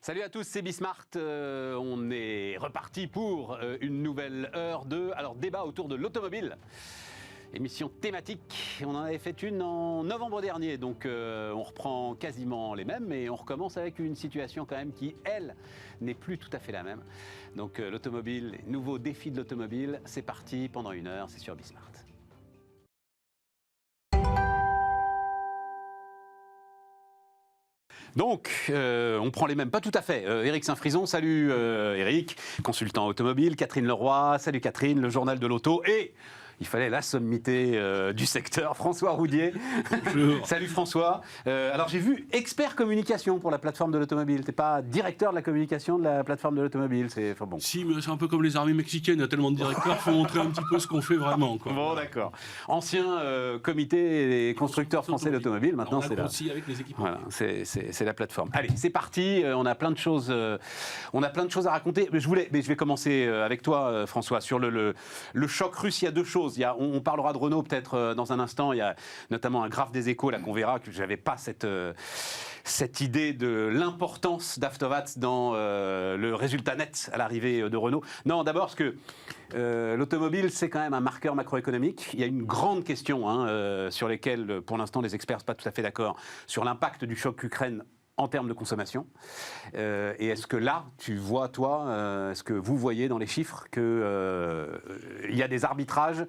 Salut à tous, c'est Bismart. On est reparti pour une nouvelle heure de débat autour de l'automobile. Émission thématique. On en avait fait une en novembre dernier, donc on reprend quasiment les mêmes, mais on recommence avec une situation quand même qui, elle, n'est plus tout à fait la même. Donc l'automobile, les nouveaux défis de l'automobile, c'est parti pendant une heure, c'est sur Bismart. Donc, on prend les mêmes, pas tout à fait. Éric Saint-Frison, salut Éric, consultant automobile. Catherine Leroy, salut Catherine, le journal de l'auto. Et il fallait la sommité du secteur, François Roudier. Salut François. Alors j'ai vu expert communication pour la plateforme de l'automobile. Tu n'es pas directeur de la communication de la plateforme de l'automobile. Enfin, bon. Si, mais c'est un peu comme les armées mexicaines, il y a tellement de directeurs, il faut montrer un petit peu ce qu'on fait vraiment. Quoi. Bon, d'accord. Ancien comité des constructeurs français d'automobile, maintenant c'est là. Aussi avec les équipements. Voilà, c'est la plateforme. Allez, c'est parti. On a plein de choses à raconter. Mais je vais commencer avec toi, François, sur le choc russe. Il y a deux choses. On parlera de Renault peut-être dans un instant. Il y a notamment un graphe des Échos là qu'on verra, que je n'avais pas cette idée de l'importance d'Avtovat dans le résultat net à l'arrivée de Renault. Non, d'abord parce que l'automobile, c'est quand même un marqueur macroéconomique. Il y a une grande question sur lesquelles, pour l'instant, les experts ne sont pas tout à fait d'accord sur l'impact du choc Ukraine en termes de consommation. Et est-ce que là, tu vois, toi, est-ce que vous voyez dans les chiffres qu'il y a des arbitrages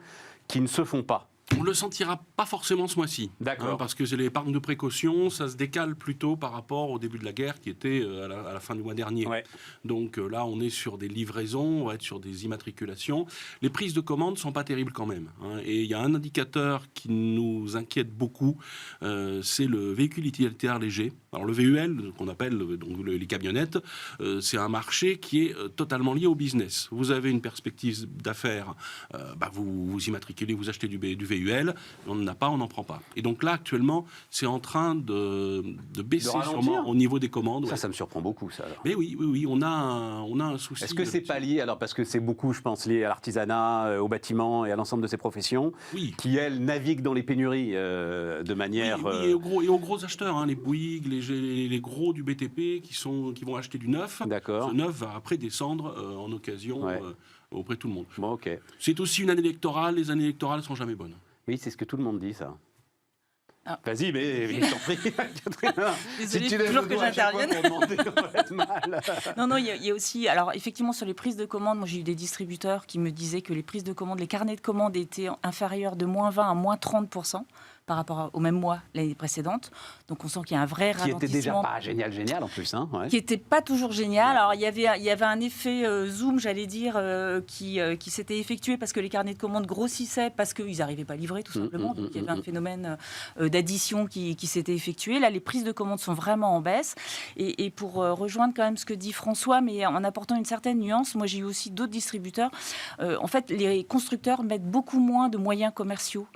qui ne se font pas ? On ne le sentira pas forcément ce mois-ci. D'accord. Parce que c'est l'épargne de précaution, ça se décale plutôt par rapport au début de la guerre qui était à la fin du mois dernier. Ouais. Donc là, on est sur des livraisons, on va être sur des immatriculations. Les prises de commandes ne sont pas terribles quand même. Et il y a un indicateur qui nous inquiète beaucoup, c'est le véhicule utilitaire léger. Alors le VUL, qu'on appelle donc les camionnettes, c'est un marché qui est totalement lié au business. Vous avez une perspective d'affaires, vous immatriculez, vous achetez du VUL, on n'en a pas, on n'en prend pas. Et donc là, actuellement, c'est en train de baisser sûrement au niveau des commandes. Ça me surprend beaucoup, ça. Alors. Mais oui, on a un souci. Est-ce que c'est pas lié, alors parce que c'est beaucoup, je pense, lié à l'artisanat, au bâtiment et à l'ensemble de ces professions, qui, elles, naviguent dans les pénuries de manière... Oui, et aux gros acheteurs, les Bouygues, les gros du BTP qui vont acheter du neuf. D'accord. Ce neuf va après descendre en occasion... Ouais. Auprès de tout le monde. Bon, okay. C'est aussi une année électorale, les années électorales ne sont jamais bonnes. Oui, c'est ce que tout le monde dit, ça. Ah. Vas-y, mais je t'en prie, Catherine. Désolée, si toujours que j'intervienne. Non, il y a aussi... Alors, effectivement, sur les prises de commandes, moi, j'ai eu des distributeurs qui me disaient que les prises de commandes, les carnets de commandes étaient inférieurs de moins 20 à moins 30% par rapport au même mois l'année précédente. Donc on sent qu'il y a un vrai ralentissement. Qui était déjà pas génial en plus. Ouais. Qui n'était pas toujours génial. Alors il y avait un effet zoom, j'allais dire, qui s'était effectué parce que les carnets de commandes grossissaient, parce qu'ils n'arrivaient pas à livrer tout simplement. Donc il y avait un phénomène d'addition qui s'était effectué. Là, les prises de commandes sont vraiment en baisse. Et pour rejoindre quand même ce que dit François, mais en apportant une certaine nuance, moi j'ai eu aussi d'autres distributeurs. En fait, les constructeurs mettent beaucoup moins de moyens commerciaux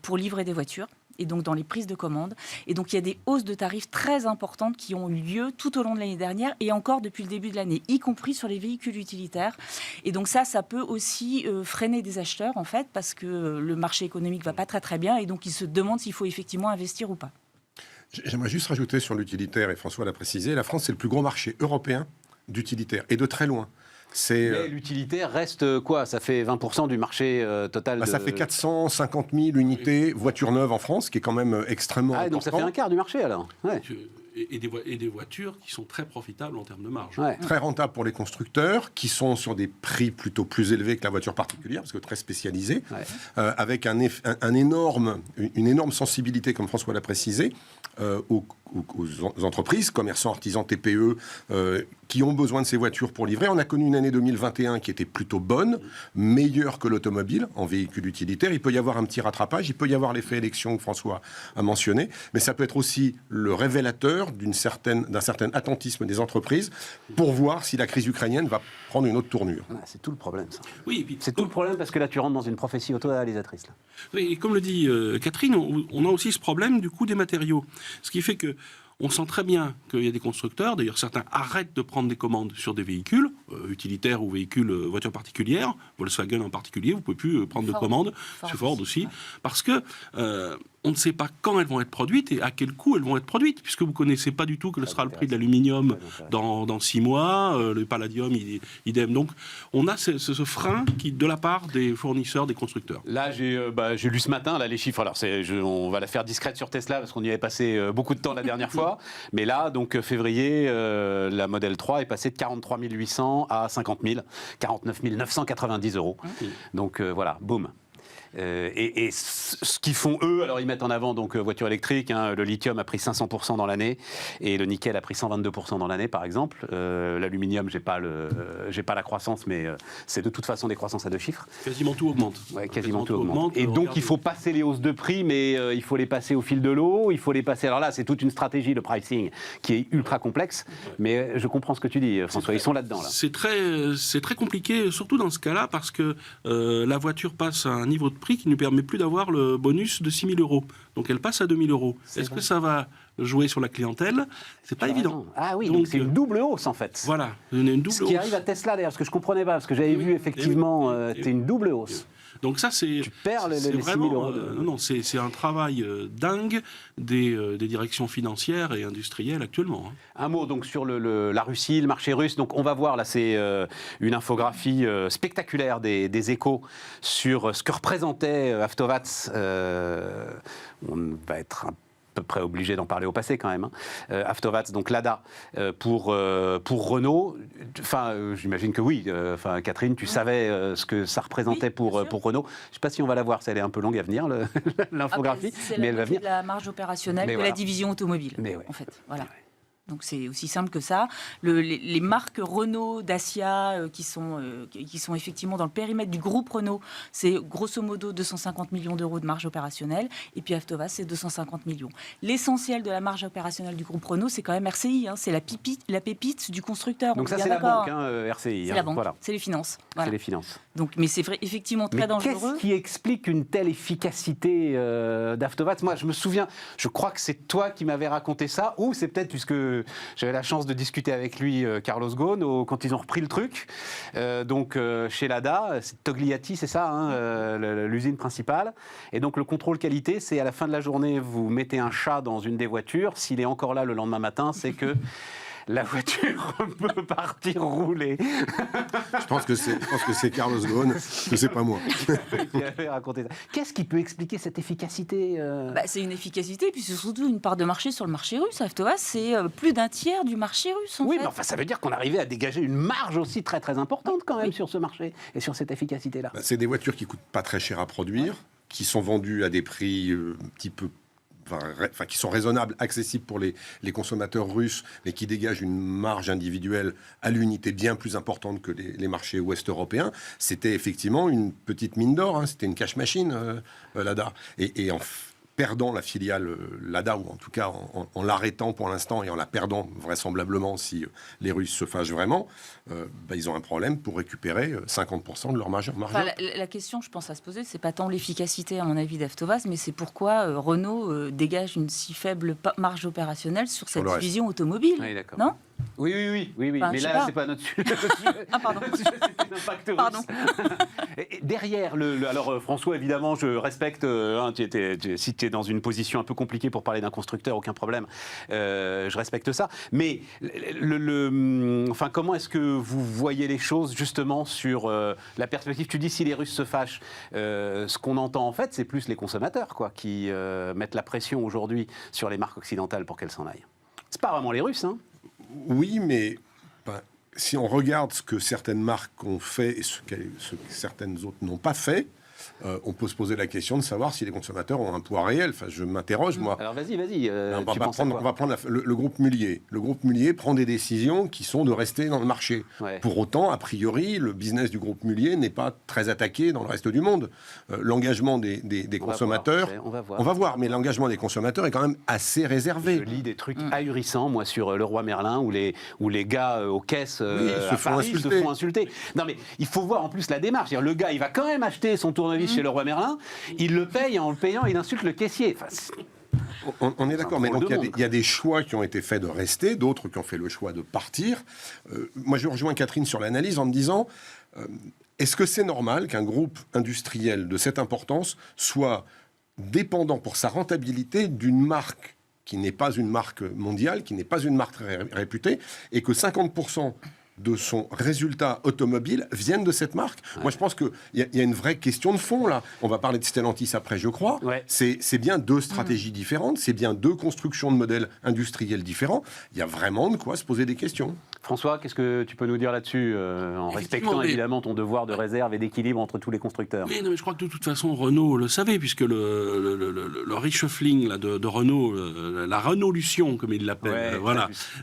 pour livrer des voitures, et donc dans les prises de commandes. Et donc il y a des hausses de tarifs très importantes qui ont eu lieu tout au long de l'année dernière et encore depuis le début de l'année, y compris sur les véhicules utilitaires. Et donc ça peut aussi freiner des acheteurs, en fait, parce que le marché économique va pas très très bien, et donc ils se demandent s'il faut effectivement investir ou pas. J'aimerais juste rajouter sur l'utilitaire, et François l'a précisé, la France c'est le plus gros marché européen d'utilitaire, et de très loin. Mais l'utilitaire reste quoi ? Ça fait 20% du marché total Ça fait 450 000 unités voitures neuves en France, qui est quand même extrêmement important. Donc ça fait un quart du marché alors. Ouais. Et des voitures qui sont très profitables en termes de marge. Ouais. Très rentables pour les constructeurs, qui sont sur des prix plutôt plus élevés que la voiture particulière, parce que très spécialisée, avec une énorme sensibilité, comme François l'a précisé, aux entreprises, commerçants, artisans, TPE, qui ont besoin de ces voitures pour livrer. On a connu une année 2021 qui était plutôt bonne, meilleure que l'automobile en véhicule utilitaire. Il peut y avoir un petit rattrapage, il peut y avoir l'effet élection que François a mentionné, mais ça peut être aussi le révélateur d'un certain attentisme des entreprises pour voir si la crise ukrainienne va prendre une autre tournure. C'est tout le problème, ça. Oui, et puis, c'est tout le problème parce que là, tu rentres dans une prophétie auto-réalisatrice. Oui, et comme le dit Catherine, on a aussi ce problème du coût des matériaux. Ce qui fait que on sent très bien qu'il y a des constructeurs, d'ailleurs certains arrêtent de prendre des commandes sur des véhicules, utilitaires ou véhicules voitures particulières, Volkswagen en particulier, vous ne pouvez plus prendre de commandes, sur Ford aussi, parce que on ne sait pas quand elles vont être produites et à quel coût elles vont être produites, puisque vous ne connaissez pas du tout quel sera le prix de l'aluminium dans 6 mois, le palladium, idem. Donc, on a ce frein de la part des fournisseurs, des constructeurs. Là, j'ai lu ce matin là, les chiffres. Alors, on va la faire discrète sur Tesla, parce qu'on y avait passé beaucoup de temps la dernière fois. Mais là, donc, février, la Model 3 est passée de 43 800 à 50 000, 49 990 €. Donc, voilà, boum. Et ce qu'ils font eux, alors ils mettent en avant donc voitures électriques, le lithium a pris 500% dans l'année et le nickel a pris 122% dans l'année par exemple. L'aluminium, j'ai pas la croissance, mais c'est de toute façon des croissances à 2 chiffres. Quasiment tout augmente. Ouais, quasiment tout augmente. Et donc il faut passer les hausses de prix, mais il faut les passer au fil de l'eau, il faut les passer. Alors là, c'est toute une stratégie de pricing qui est ultra complexe, mais je comprends ce que tu dis, François. Ils sont là-dedans. Là. C'est très compliqué, surtout dans ce cas-là, parce que la voiture passe à un niveau de prix qui ne permet plus d'avoir le bonus de 6 000 €. Donc elle passe à 2 000 €. Est-ce que ça va jouer sur la clientèle? C'est pas évident. Ah oui, donc c'est une double hausse en fait. Voilà, une double Ce qui arrive à Tesla d'ailleurs, parce que je comprenais pas, parce que j'avais vu effectivement, c'est une double hausse. Donc ça, c'est... Tu perds les 6 000 €. Non, c'est un travail dingue des directions financières et industrielles actuellement. Un mot donc sur la Russie, le marché russe. Donc on va voir, là c'est une infographie spectaculaire des Échos sur ce que représentait Avtovaz. On va être un peu près obligé d'en parler au passé quand même. Avtovaz, donc Lada, pour Renault. Enfin, j'imagine que oui. Enfin, Catherine, tu savais ce que ça représentait pour Renault. Je ne sais pas si on va la voir, elle est un peu longue à venir, l'infographie. Mais elle va venir. C'est la marge opérationnelle de la division automobile, en fait. Voilà. Donc c'est aussi simple que ça. Les marques Renault, Dacia, qui sont effectivement dans le périmètre du groupe Renault, c'est grosso modo 250 millions € de marge opérationnelle. Et puis Avtovaz, c'est 250 millions. L'essentiel de la marge opérationnelle du groupe Renault, c'est quand même RCI. C'est la pépite du constructeur. Donc ça, c'est la banque, RCI. C'est la banque, c'est les finances. Voilà. C'est les finances. Donc, mais c'est effectivement très dangereux. Qu'est-ce qui explique une telle efficacité d'Avtovaz? Moi, je me souviens, je crois que c'est toi qui m'avais raconté ça, ou c'est peut-être puisque j'avais la chance de discuter avec lui, Carlos Ghosn, quand ils ont repris le truc. Chez Lada, c'est Togliatti, c'est ça, l'usine principale. Et donc le contrôle qualité, c'est à la fin de la journée, vous mettez un chat dans une des voitures. S'il est encore là le lendemain matin, c'est que la voiture peut partir rouler. Je pense que c'est Carlos Ghosn, que c'est pas moi. Qui avait raconté ça. Qu'est-ce qui peut expliquer cette efficacité C'est une efficacité, puis c'est surtout une part de marché sur le marché russe. Avtovaz, c'est plus d'un tiers du marché russe. Oui, mais enfin, ça veut dire qu'on arrivait à dégager une marge aussi très très importante quand même sur ce marché et sur cette efficacité-là. C'est des voitures qui coûtent pas très cher à produire, qui sont vendues à des prix un petit peu qui sont raisonnables, accessibles pour les consommateurs russes, mais qui dégagent une marge individuelle à l'unité bien plus importante que les marchés ouest européens. C'était effectivement une petite mine d'or, c'était une cash machine, Lada. Et en perdant la filiale Lada, ou en tout cas en l'arrêtant pour l'instant et en la perdant vraisemblablement si les Russes se fâchent vraiment, ils ont un problème pour récupérer 50% de leur marge. La question, je pense, à se poser, c'est pas tant l'efficacité, à mon avis, d'Avtovaz, mais c'est pourquoi Renault dégage une si faible marge opérationnelle sur cette division automobile. Oui, d'accord. Non ? Oui. Enfin, mais là, c'est pas notre sujet. Ah, pardon. Pardon. Et derrière, alors François, évidemment, je respecte, si tu es dans une position un peu compliquée pour parler d'un constructeur, aucun problème, je respecte ça. Mais enfin, comment est-ce que vous voyez les choses justement sur la perspective? Tu dis si les Russes se fâchent, ce qu'on entend en fait, c'est plus les consommateurs qui mettent la pression aujourd'hui sur les marques occidentales pour qu'elles s'en aillent. C'est pas vraiment les Russes, hein? Oui, mais si on regarde ce que certaines marques ont fait et ce que certaines autres n'ont pas fait, on peut se poser la question de savoir si les consommateurs ont un poids réel. Enfin, je m'interroge, moi. Alors vas-y. On va prendre le groupe Mullier. Le groupe Mullier prend des décisions qui sont de rester dans le marché. Ouais. Pour autant, a priori, le business du groupe Mullier n'est pas très attaqué dans le reste du monde. L'engagement des consommateurs... On va voir, mais l'engagement des consommateurs est quand même assez réservé. Je lis des trucs ahurissants, moi, sur Leroy Merlin, où les gars aux caisses se font insulter. Non, mais il faut voir en plus la démarche. Le gars, il va quand même acheter son tournevis chez Leroy Merlin, il le paye, en le payant, il insulte le caissier. Enfin, on est d'accord, mais donc il y a des choix qui ont été faits de rester, d'autres qui ont fait le choix de partir. Moi, je rejoins Catherine sur l'analyse en me disant, est-ce que c'est normal qu'un groupe industriel de cette importance soit dépendant pour sa rentabilité d'une marque qui n'est pas une marque mondiale, qui n'est pas une marque réputée, et que 50% de son résultat automobile viennent de cette marque. Ouais. Moi, je pense qu'il y a une vraie question de fond, là. On va parler de Stellantis après, je crois. Ouais. C'est bien deux stratégies différentes, c'est bien deux constructions de modèles industriels différents. Il y a vraiment de quoi se poser des questions. François, qu'est-ce que tu peux nous dire là-dessus, en respectant évidemment ton devoir de réserve et d'équilibre entre tous les constructeurs? Oui, non, mais je crois que de toute façon, Renault le savait, puisque le reshuffling là, de Renault, la Renaulution, comme il l'appelle,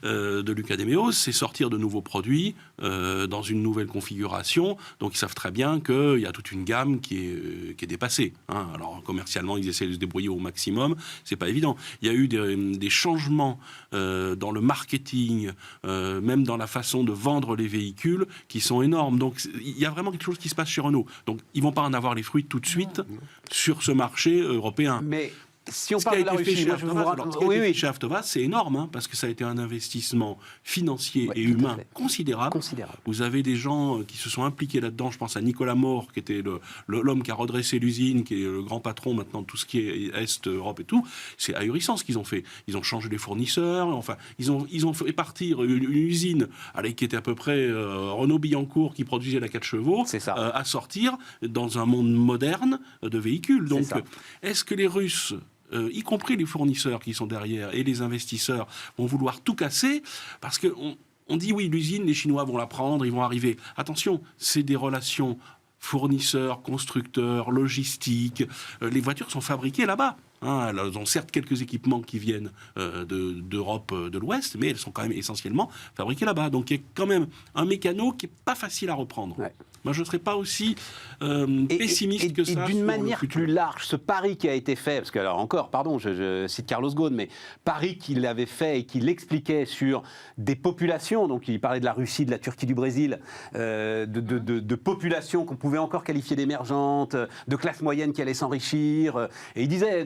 de Luca de Meo, c'est sortir de nouveaux produits dans une nouvelle configuration. Donc ils savent très bien qu'il y a toute une gamme qui est dépassée. Hein. Alors commercialement, ils essaient de se débrouiller au maximum. C'est pas évident. Il y a eu des changements dans le marketing, même dans la façon de vendre les véhicules, qui sont énormes. Donc il y a vraiment quelque chose qui se passe chez Renault. Donc ils vont pas en avoir les fruits tout de suite sur ce marché européen. Mais si on parle de la Russie, moi je vous raconte... chez Avtovaz, c'est énorme, hein, parce que ça a été un investissement financier et humain considérable. Vous avez des gens qui se sont impliqués là-dedans. Je pense à Nicolas Maure, qui était l'homme qui a redressé l'usine, qui est le grand patron maintenant de tout ce qui est Est, Europe et tout. C'est ahurissant ce qu'ils ont fait. Ils ont changé les fournisseurs. Enfin, ils ont fait partir une usine qui était à peu près Renault-Billancourt, qui produisait la 4 chevaux, à sortir dans un monde moderne de véhicules. Donc, est-ce que les Russes, y compris les fournisseurs qui sont derrière et les investisseurs, vont vouloir tout casser? Parce qu'on dit oui, l'usine, les Chinois vont la prendre, ils vont arriver. Attention, c'est des relations fournisseurs, constructeurs, logistiques. Les voitures sont fabriquées là-bas. Hein, elles ont certes quelques équipements qui viennent d'Europe de l'Ouest, mais elles sont quand même essentiellement fabriquées là-bas. Donc il y a quand même un mécano qui n'est pas facile à reprendre. Ouais. Moi, je ne serais pas aussi pessimiste que ça. Et d'une manière plus large, ce pari qui a été fait, parce que, alors encore, pardon, je cite Carlos Ghosn, mais pari qu'il avait fait et qu'il expliquait sur des populations, donc il parlait de la Russie, de la Turquie, du Brésil, de populations qu'on pouvait encore qualifier d'émergentes, de classe moyenne qui allait s'enrichir. Et il disait,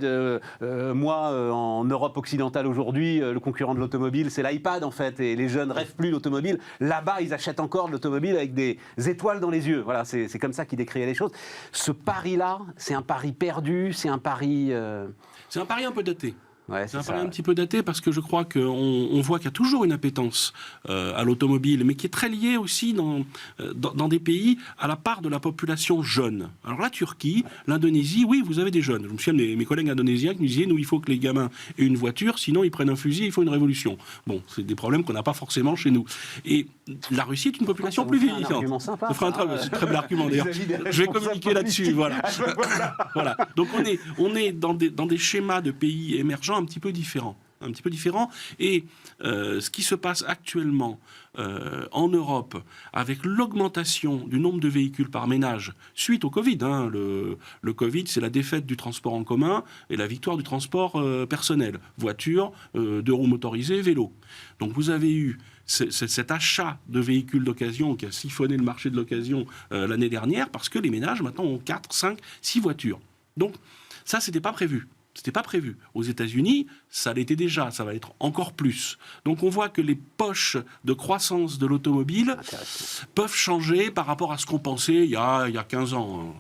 moi, en Europe occidentale aujourd'hui, le concurrent de l'automobile, c'est l'iPad en fait, et les jeunes rêvent plus d'automobile. Là-bas, ils achètent encore de l'automobile avec des étoiles dans les yeux. Voilà, c'est comme ça qu'il décrivait les choses. Ce pari-là, c'est un pari perdu, c'est un pari... C'est un pari un peu daté. Ouais, c'est un pari un petit peu daté parce que je crois qu'on voit qu'il y a toujours une appétence à l'automobile, mais qui est très liée aussi dans des pays à la part de la population jeune. Alors la Turquie, l'Indonésie, oui, vous avez des jeunes. Je me souviens de mes collègues indonésiens qui nous disaient, nous, il faut que les gamins aient une voiture, sinon ils prennent un fusil, il faut une révolution. Bon, c'est des problèmes qu'on n'a pas forcément chez nous. Et la Russie est une population plus vieillissante. C'est un très bel argument d'ailleurs. Je vais communiquer là-dessus. Voilà. Voilà. Donc on est dans des schémas de pays émergents un petit peu différent. Et ce qui se passe actuellement en Europe, avec l'augmentation du nombre de véhicules par ménage suite au Covid, hein, le Covid, c'est la défaite du transport en commun et la victoire du transport personnel, voiture, deux roues motorisées, vélo. Donc vous avez eu cet achat de véhicules d'occasion qui a siphonné le marché de l'occasion l'année dernière, parce que les ménages maintenant ont 4, 5, 6 voitures. Donc ça, c'était pas prévu. C'était pas prévu. Aux États-Unis, ça l'était déjà, ça va être encore plus. Donc on voit que les poches de croissance de l'automobile peuvent changer par rapport à ce qu'on pensait il y a 15 ans.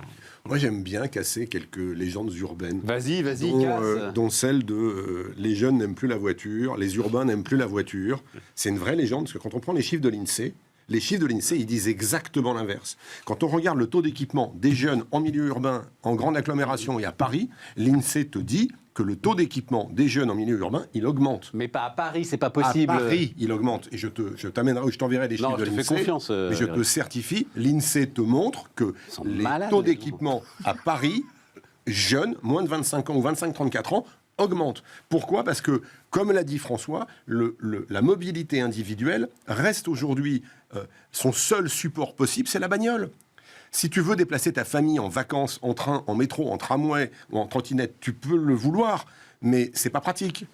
Moi, j'aime bien casser quelques légendes urbaines. Vas-y, casse. Dont celle de les jeunes n'aiment plus la voiture, les urbains n'aiment plus la voiture. C'est une vraie légende, parce que quand on prend les chiffres de l'INSEE, ils disent exactement l'inverse. Quand on regarde le taux d'équipement des jeunes en milieu urbain, en grande agglomération et à Paris, l'INSEE te dit que le taux d'équipement des jeunes en milieu urbain, il augmente. Mais pas à Paris, c'est pas possible. À Paris, il augmente. Et je t'enverrai les chiffres de l'INSEE. Mais je te certifie, l'INSEE te montre que les taux d'équipement à Paris, jeunes, moins de 25 ans ou 25-34 ans, augmente. Pourquoi ? Parce que, comme l'a dit François, la mobilité individuelle reste aujourd'hui son seul support possible, c'est la bagnole. Si tu veux déplacer ta famille en vacances, en train, en métro, en tramway ou en trottinette, tu peux le vouloir, mais c'est pas pratique.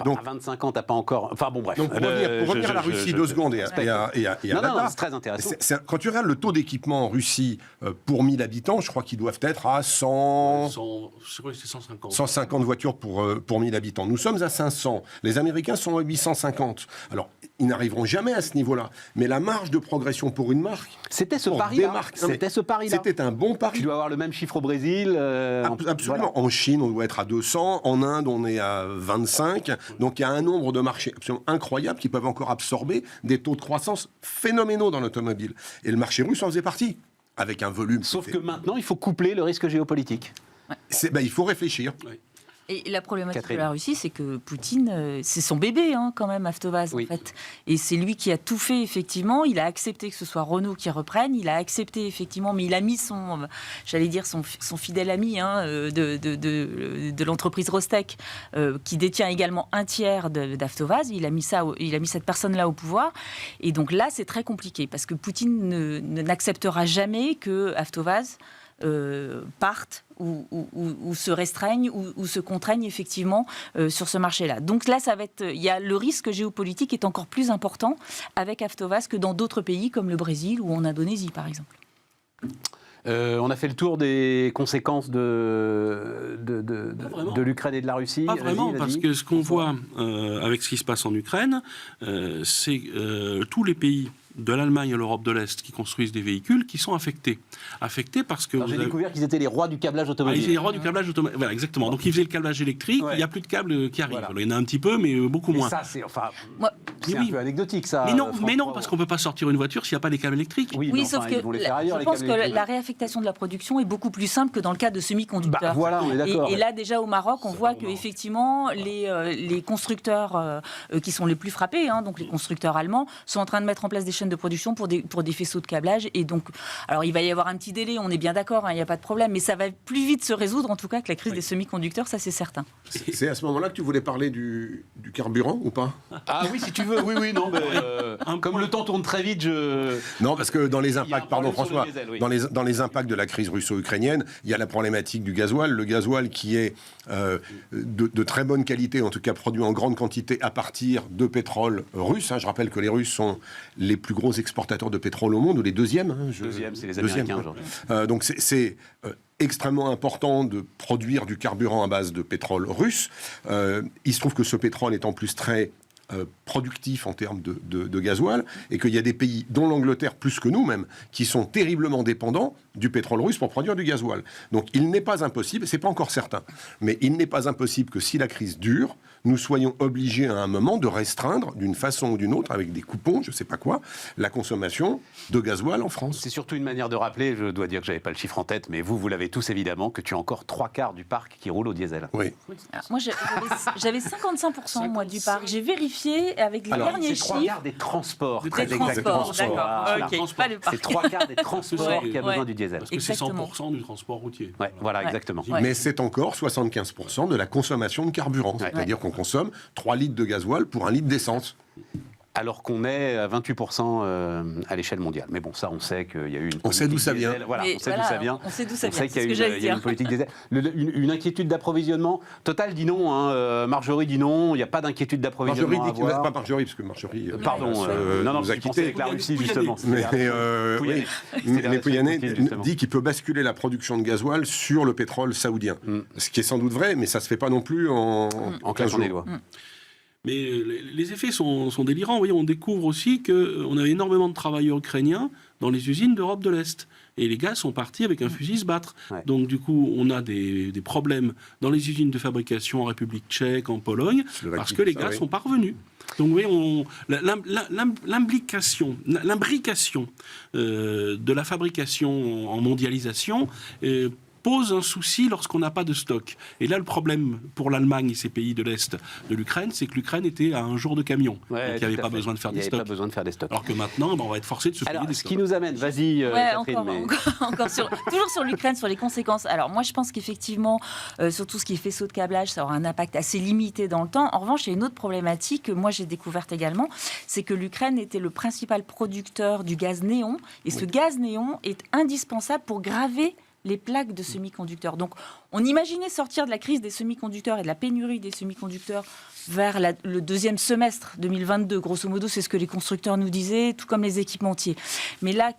Donc, à 25 ans, t'as pas encore... Enfin bon, bref. Donc pour revenir à la Russie 2 secondes et à non, c'est très intéressant. Quand tu regardes le taux d'équipement en Russie pour 1000 habitants, je crois qu'ils doivent être à 150 voitures pour 1000 habitants. Nous sommes à 500. Les Américains sont à 850. Alors, ils n'arriveront jamais à ce niveau-là. Mais la marge de progression pour une marque... C'était ce pari-là. C'était un bon pari. Tu dois avoir le même chiffre au Brésil. Absolument. Voilà. En Chine, on doit être à 200. En Inde, on est à 25. Donc, il y a un nombre de marchés absolument incroyables qui peuvent encore absorber des taux de croissance phénoménaux dans l'automobile. Et le marché russe en faisait partie, avec un volume... Sauf que maintenant, il faut coupler le risque géopolitique. Il faut réfléchir. Oui. Et la problématique Catherine. de la Russie, c'est que Poutine, c'est son bébé quand même, Avtovaz, en fait. Et c'est lui qui a tout fait, effectivement. Il a accepté que ce soit Renault qui reprenne. Il a accepté, effectivement, mais il a mis son fidèle ami de l'entreprise Rostec, qui détient également un tiers d'Avtovaz. Il a mis cette personne-là au pouvoir. Et donc là, c'est très compliqué, parce que Poutine n'acceptera jamais que Avtovaz partent ou se restreignent ou se contraignent effectivement sur ce marché-là. Donc là, le risque géopolitique est encore plus important avec Avtovaz que dans d'autres pays comme le Brésil ou en Indonésie, par exemple. On a fait le tour des conséquences de l'Ukraine et de la Russie. Pas vraiment, parce que ce qu'on voit avec ce qui se passe en Ukraine, c'est tous les pays de l'Allemagne à l'Europe de l'Est qui construisent des véhicules qui sont affectés. Affectés parce que... J'ai découvert qu'ils étaient les rois du câblage automobile. Ils étaient les rois du câblage automobile. Voilà, exactement. Donc ils faisaient le câblage électrique, il n'y a plus de câbles qui arrivent. Voilà. Il y en a un petit peu, mais beaucoup moins. Et ça, c'est un peu anecdotique, ça. Mais non, parce qu'on ne peut pas sortir une voiture s'il n'y a pas les câbles électriques. Oui, sauf que je pense que la réaffectation de la production est beaucoup plus simple que dans le cas de semi-conducteurs. Voilà, on est d'accord. Et là, déjà au Maroc, on voit qu'effectivement, les constructeurs qui sont les plus frappés, donc les constructeurs allemands, sont en train de mettre en place des chaînes de production pour des faisceaux de câblage. Et donc, alors il va y avoir un petit délai, on est bien d'accord, il n'y a pas de problème, mais ça va plus vite se résoudre, en tout cas, que la crise des semi-conducteurs, ça c'est certain. C'est à ce moment-là que tu voulais parler du carburant ou pas ? Ah oui, si tu veux, oui, non, mais comme le temps tourne très vite, Non, parce que dans les impacts, pardon François, diesel, oui. dans les impacts de la crise russo-ukrainienne, il y a la problématique du gasoil. Le gasoil qui est de très bonne qualité, en tout cas produit en grande quantité à partir de pétrole russe. Je rappelle que les Russes sont les plus gros exportateurs de pétrole au monde, ou les deuxièmes. Deuxième, c'est les Américains aujourd'hui. Donc c'est extrêmement important de produire du carburant à base de pétrole russe. Il se trouve que ce pétrole est en plus très productif en termes de gasoil, et qu'il y a des pays, dont l'Angleterre plus que nous même, qui sont terriblement dépendants du pétrole russe pour produire du gasoil. Donc il n'est pas impossible, c'est pas encore certain, mais il n'est pas impossible que si la crise dure, nous soyons obligés à un moment de restreindre d'une façon ou d'une autre, avec des coupons, je sais pas quoi, la consommation de gasoil en France. C'est surtout une manière de rappeler, je dois dire que j'avais pas le chiffre en tête, mais vous l'avez tous évidemment, que tu as encore 3/4 du parc qui roule au diesel. Oui. Alors, moi, j'avais 55% moi, du parc. J'ai vérifié avec les derniers chiffres. C'est 3/4 des transports. Des transports, d'accord. C'est 3/4 des transports qui a besoin du diesel. Parce que c'est 100% du transport routier. Ouais, voilà, exactement. Ouais. Mais c'est encore 75% de la consommation de carburant. C'est-à-dire qu'on consomme 3 litres de gasoil pour 1 litre d'essence. Alors qu'on est à 28% à l'échelle mondiale. Mais bon, ça, on sait qu'il y a eu une... On sait d'où ça vient. Voilà, on sait d'où ça vient. On sait d'où ça On vient, sait c'est ce qu'il que y a j'allais eu une dire. politique diesel. Une inquiétude d'approvisionnement. Total dit non. Marjorie dit non. Il n'y a pas d'inquiétude d'approvisionnement. Marjorie dit qu'il pas Marjorie, parce que Marjorie... Pardon. Non, nous a je pensais quittés. avec la Russie, justement. Mais Pouyanné dit qu'il peut basculer la production de gasoil sur le pétrole saoudien. Ce qui est sans doute vrai, mais ça ne se fait pas non plus en claquant les doigts. Mais les effets sont délirants. Vous voyez, on découvre aussi qu'on avait énormément de travailleurs ukrainiens dans les usines d'Europe de l'Est. Et les gars sont partis avec un fusil se battre. Ouais. Donc, du coup, on a des problèmes dans les usines de fabrication en République tchèque, en Pologne, parce que les gars sont pas revenus. Donc, vous voyez, l'imbrication de la fabrication en mondialisation pose un souci lorsqu'on n'a pas de stock. Et là, le problème pour l'Allemagne et ces pays de l'Est de l'Ukraine, c'est que l'Ukraine était à un jour de camion. Ouais, donc il n'y avait pas besoin de faire des stocks. Pas besoin de faire des stocks. Alors que maintenant, on va être forcé de se payer des stocks. Ce qui nous amène, vas-y, Catherine. Toujours sur l'Ukraine, sur les conséquences. Alors moi, je pense qu'effectivement, sur tout ce qui est faisceau de câblage, ça aura un impact assez limité dans le temps. En revanche, il y a une autre problématique que moi j'ai découverte également, c'est que l'Ukraine était le principal producteur du gaz néon. Et ce gaz néon est indispensable pour graver les plaques de semi-conducteurs. Donc, on imaginait sortir de la crise des semi-conducteurs et de la pénurie des semi-conducteurs vers le deuxième semestre 2022. Grosso modo, c'est ce que les constructeurs nous disaient, tout comme les équipementiers. Mais là,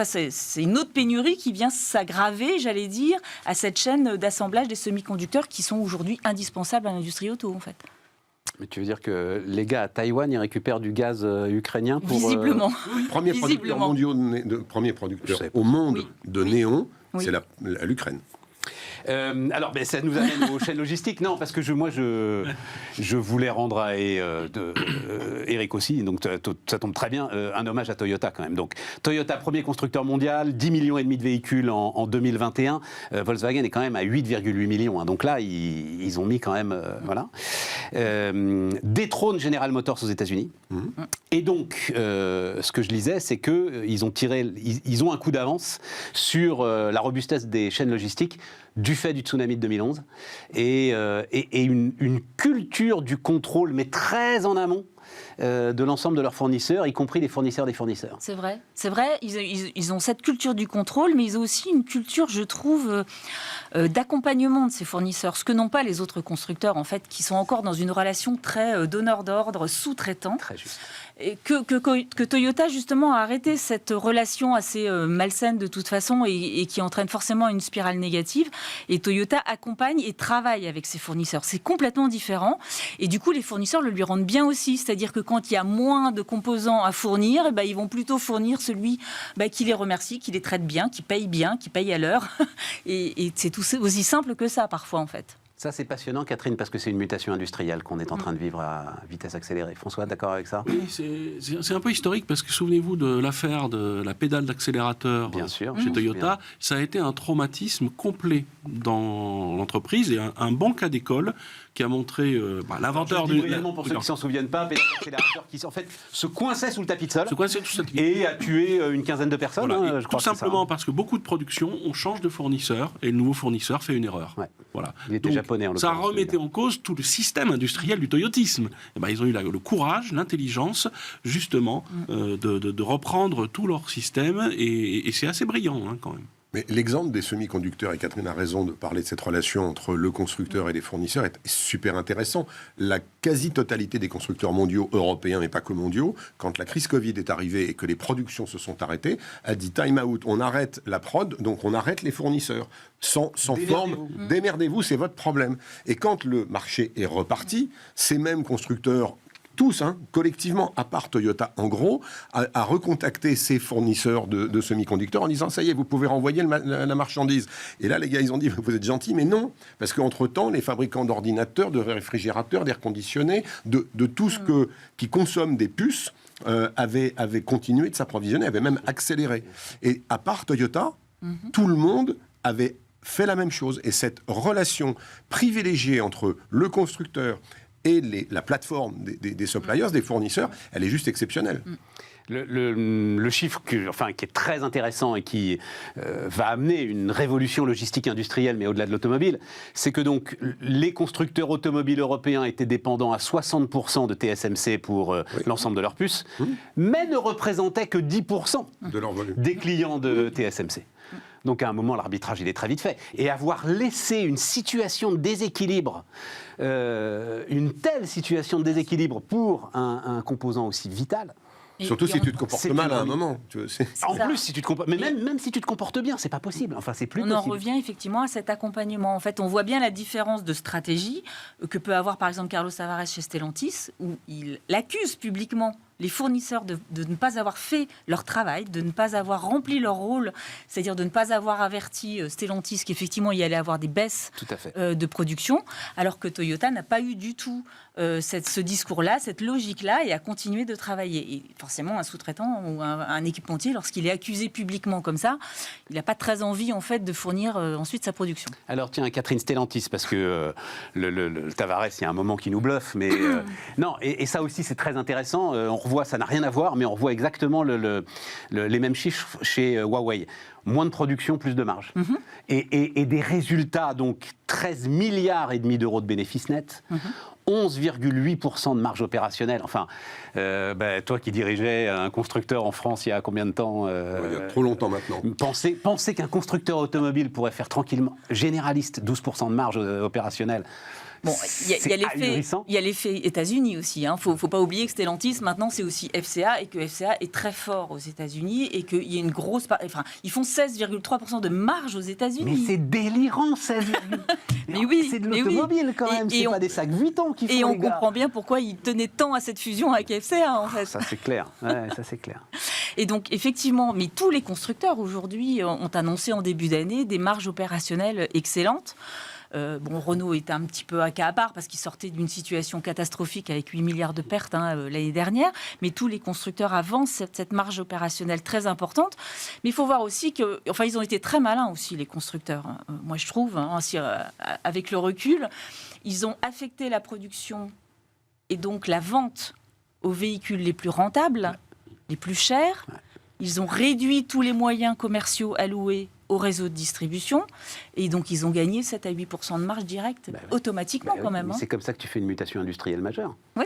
c'est une autre pénurie qui vient s'aggraver, j'allais dire, à cette chaîne d'assemblage des semi-conducteurs qui sont aujourd'hui indispensables à l'industrie auto, en fait. Mais tu veux dire que les gars à Taïwan, ils récupèrent du gaz ukrainien pour... Visiblement. Premier producteur au monde de néon, c'est l'Ukraine. Alors, ça nous amène aux chaînes logistiques. Non, parce que je voulais rendre à Eric aussi, donc ça tombe très bien, un hommage à Toyota quand même. Donc, Toyota, premier constructeur mondial, 10,5 millions de véhicules en 2021. Volkswagen est quand même à 8,8 millions. Hein. Donc là, ils ont mis quand même... voilà. Détrône General Motors aux États-Unis. Et donc, ce que je lisais, c'est qu'ils ont un coup d'avance sur la robustesse des chaînes logistiques du fait du tsunami de 2011 et une culture du contrôle, mais très en amont, de l'ensemble de leurs fournisseurs, y compris les fournisseurs des fournisseurs. C'est vrai, ils ont cette culture du contrôle, mais ils ont aussi une culture, je trouve, d'accompagnement de ces fournisseurs, ce que n'ont pas les autres constructeurs, en fait, qui sont encore dans une relation très donneur d'ordre, sous-traitant. Très juste. Et que Toyota, justement, a arrêté cette relation assez malsaine de toute façon et qui entraîne forcément une spirale négative. Et Toyota accompagne et travaille avec ses fournisseurs. C'est complètement différent. Et du coup, les fournisseurs le lui rendent bien aussi. C'est-à-dire que quand il y a moins de composants à fournir, ils vont plutôt fournir celui qui les remercie, qui les traite bien, qui paye à l'heure. Et c'est aussi simple que ça, parfois, en fait. Ça, c'est passionnant, Catherine, parce que c'est une mutation industrielle qu'on est en train de vivre à vitesse accélérée. François, d'accord avec ça ? Oui, c'est un peu historique, parce que souvenez-vous de l'affaire de la pédale d'accélérateur chez Toyota. Ça a été un traumatisme complet dans l'entreprise et un bon cas d'école qui a montré l'inventeur du... Pour ceux qui ne s'en souviennent pas, pédale d'accélérateur qui, en fait, se coinçait sous le tapis de sol et a tué une quinzaine de personnes. Voilà. Je crois tout simplement parce que beaucoup de productions, on change de fournisseur et le nouveau fournisseur fait une erreur. Ouais. Voilà. Il était japonais, en ça remettait en cause tout le système industriel du toyotisme. Ils ont eu le courage, l'intelligence, justement, de reprendre tout leur système et c'est assez brillant, quand même. Mais l'exemple des semi-conducteurs, et Catherine a raison de parler de cette relation entre le constructeur et les fournisseurs, est super intéressant. La quasi-totalité des constructeurs mondiaux, européens et pas que mondiaux, quand la crise Covid est arrivée et que les productions se sont arrêtées, a dit time out, on arrête la prod, donc on arrête les fournisseurs. Sans forme, démerdez-vous, c'est votre problème. Et quand le marché est reparti, ces mêmes constructeurs, tous, collectivement, à part Toyota, en gros, à recontacter ses fournisseurs de semi-conducteurs en disant « ça y est, vous pouvez renvoyer la marchandise ». Et là, les gars, ils ont dit « vous êtes gentils », mais non, parce qu'entre-temps, les fabricants d'ordinateurs, de réfrigérateurs, d'air conditionné, de tout ce qui consomme des puces, avaient continué de s'approvisionner, avaient même accéléré. Et à part Toyota, tout le monde avait fait la même chose. Et cette relation privilégiée entre le constructeur et la plateforme des suppliers, des fournisseurs, elle est juste exceptionnelle. Le chiffre qui est très intéressant et qui va amener une révolution logistique industrielle, mais au-delà de l'automobile, c'est que donc les constructeurs automobiles européens étaient dépendants à 60% de TSMC pour l'ensemble de leurs puces, mais ne représentaient que 10% de leur volume des clients de TSMC. Donc à un moment, l'arbitrage, il est très vite fait. Et avoir laissé une situation de déséquilibre, une telle situation de déséquilibre pour un composant aussi vital... Surtout si tu te comportes mal à un moment. En plus, si tu te comportes... Mais même si tu te comportes bien, c'est pas possible. Enfin, c'est plus possible. On en revient effectivement à cet accompagnement. En fait, on voit bien la différence de stratégie que peut avoir, par exemple, Carlos Tavares chez Stellantis, où il accuse publiquement les fournisseurs de ne pas avoir fait leur travail, de ne pas avoir rempli leur rôle, c'est-à-dire de ne pas avoir averti Stellantis qu'effectivement il y allait avoir des baisses de production, alors que Toyota n'a pas eu du tout ce discours-là, cette logique-là, et a continué de travailler. Et forcément, un sous-traitant ou un équipementier, lorsqu'il est accusé publiquement comme ça, il n'a pas très envie en fait de fournir ensuite sa production. Alors tiens, Catherine, Stellantis, parce que le Tavares, il y a un moment qui nous bluffe, mais non, et ça aussi c'est très intéressant. On revoit, ça n'a rien à voir, mais on revoit exactement les mêmes chiffres chez Huawei. Moins de production, plus de marge. Et des résultats donc 13 milliards et demi d'euros de bénéfices nets. 11,8% de marge opérationnelle. Enfin, toi qui dirigeais un constructeur en France il y a combien de temps Il y a trop longtemps maintenant. Pensez qu'un constructeur automobile pourrait faire tranquillement, généraliste, 12% de marge opérationnelle. Bon, il y a l'effet États-Unis aussi. Faut pas oublier que Stellantis, maintenant, c'est aussi FCA et que FCA est très fort aux États-Unis et qu'il y a une grosse... Enfin, ils font 16,3% de marge aux États-Unis. Mais c'est délirant, 16,3%. Mais oui, c'est de l'automobile quand même. C'est pas des sacs Vuitton qui font. Et on comprend bien pourquoi ils tenaient tant à cette fusion avec FCA, en fait. Ça, c'est clair. Ouais, ça, c'est clair. Et donc, effectivement, mais tous les constructeurs aujourd'hui ont annoncé en début d'année des marges opérationnelles excellentes. Renault était un petit peu à cas à part parce qu'il sortait d'une situation catastrophique avec 8 milliards de pertes l'année dernière, mais tous les constructeurs avancent cette marge opérationnelle très importante. Mais il faut voir aussi ils ont été très malins aussi, les constructeurs. Moi, je trouve, avec le recul, ils ont affecté la production et donc la vente aux véhicules les plus rentables, les plus chers. Ils ont réduit tous les moyens commerciaux alloués au réseau de distribution, et donc ils ont gagné 7 à 8% de marge directe, automatiquement quand même. C'est comme ça que tu fais une mutation industrielle majeure. Oui,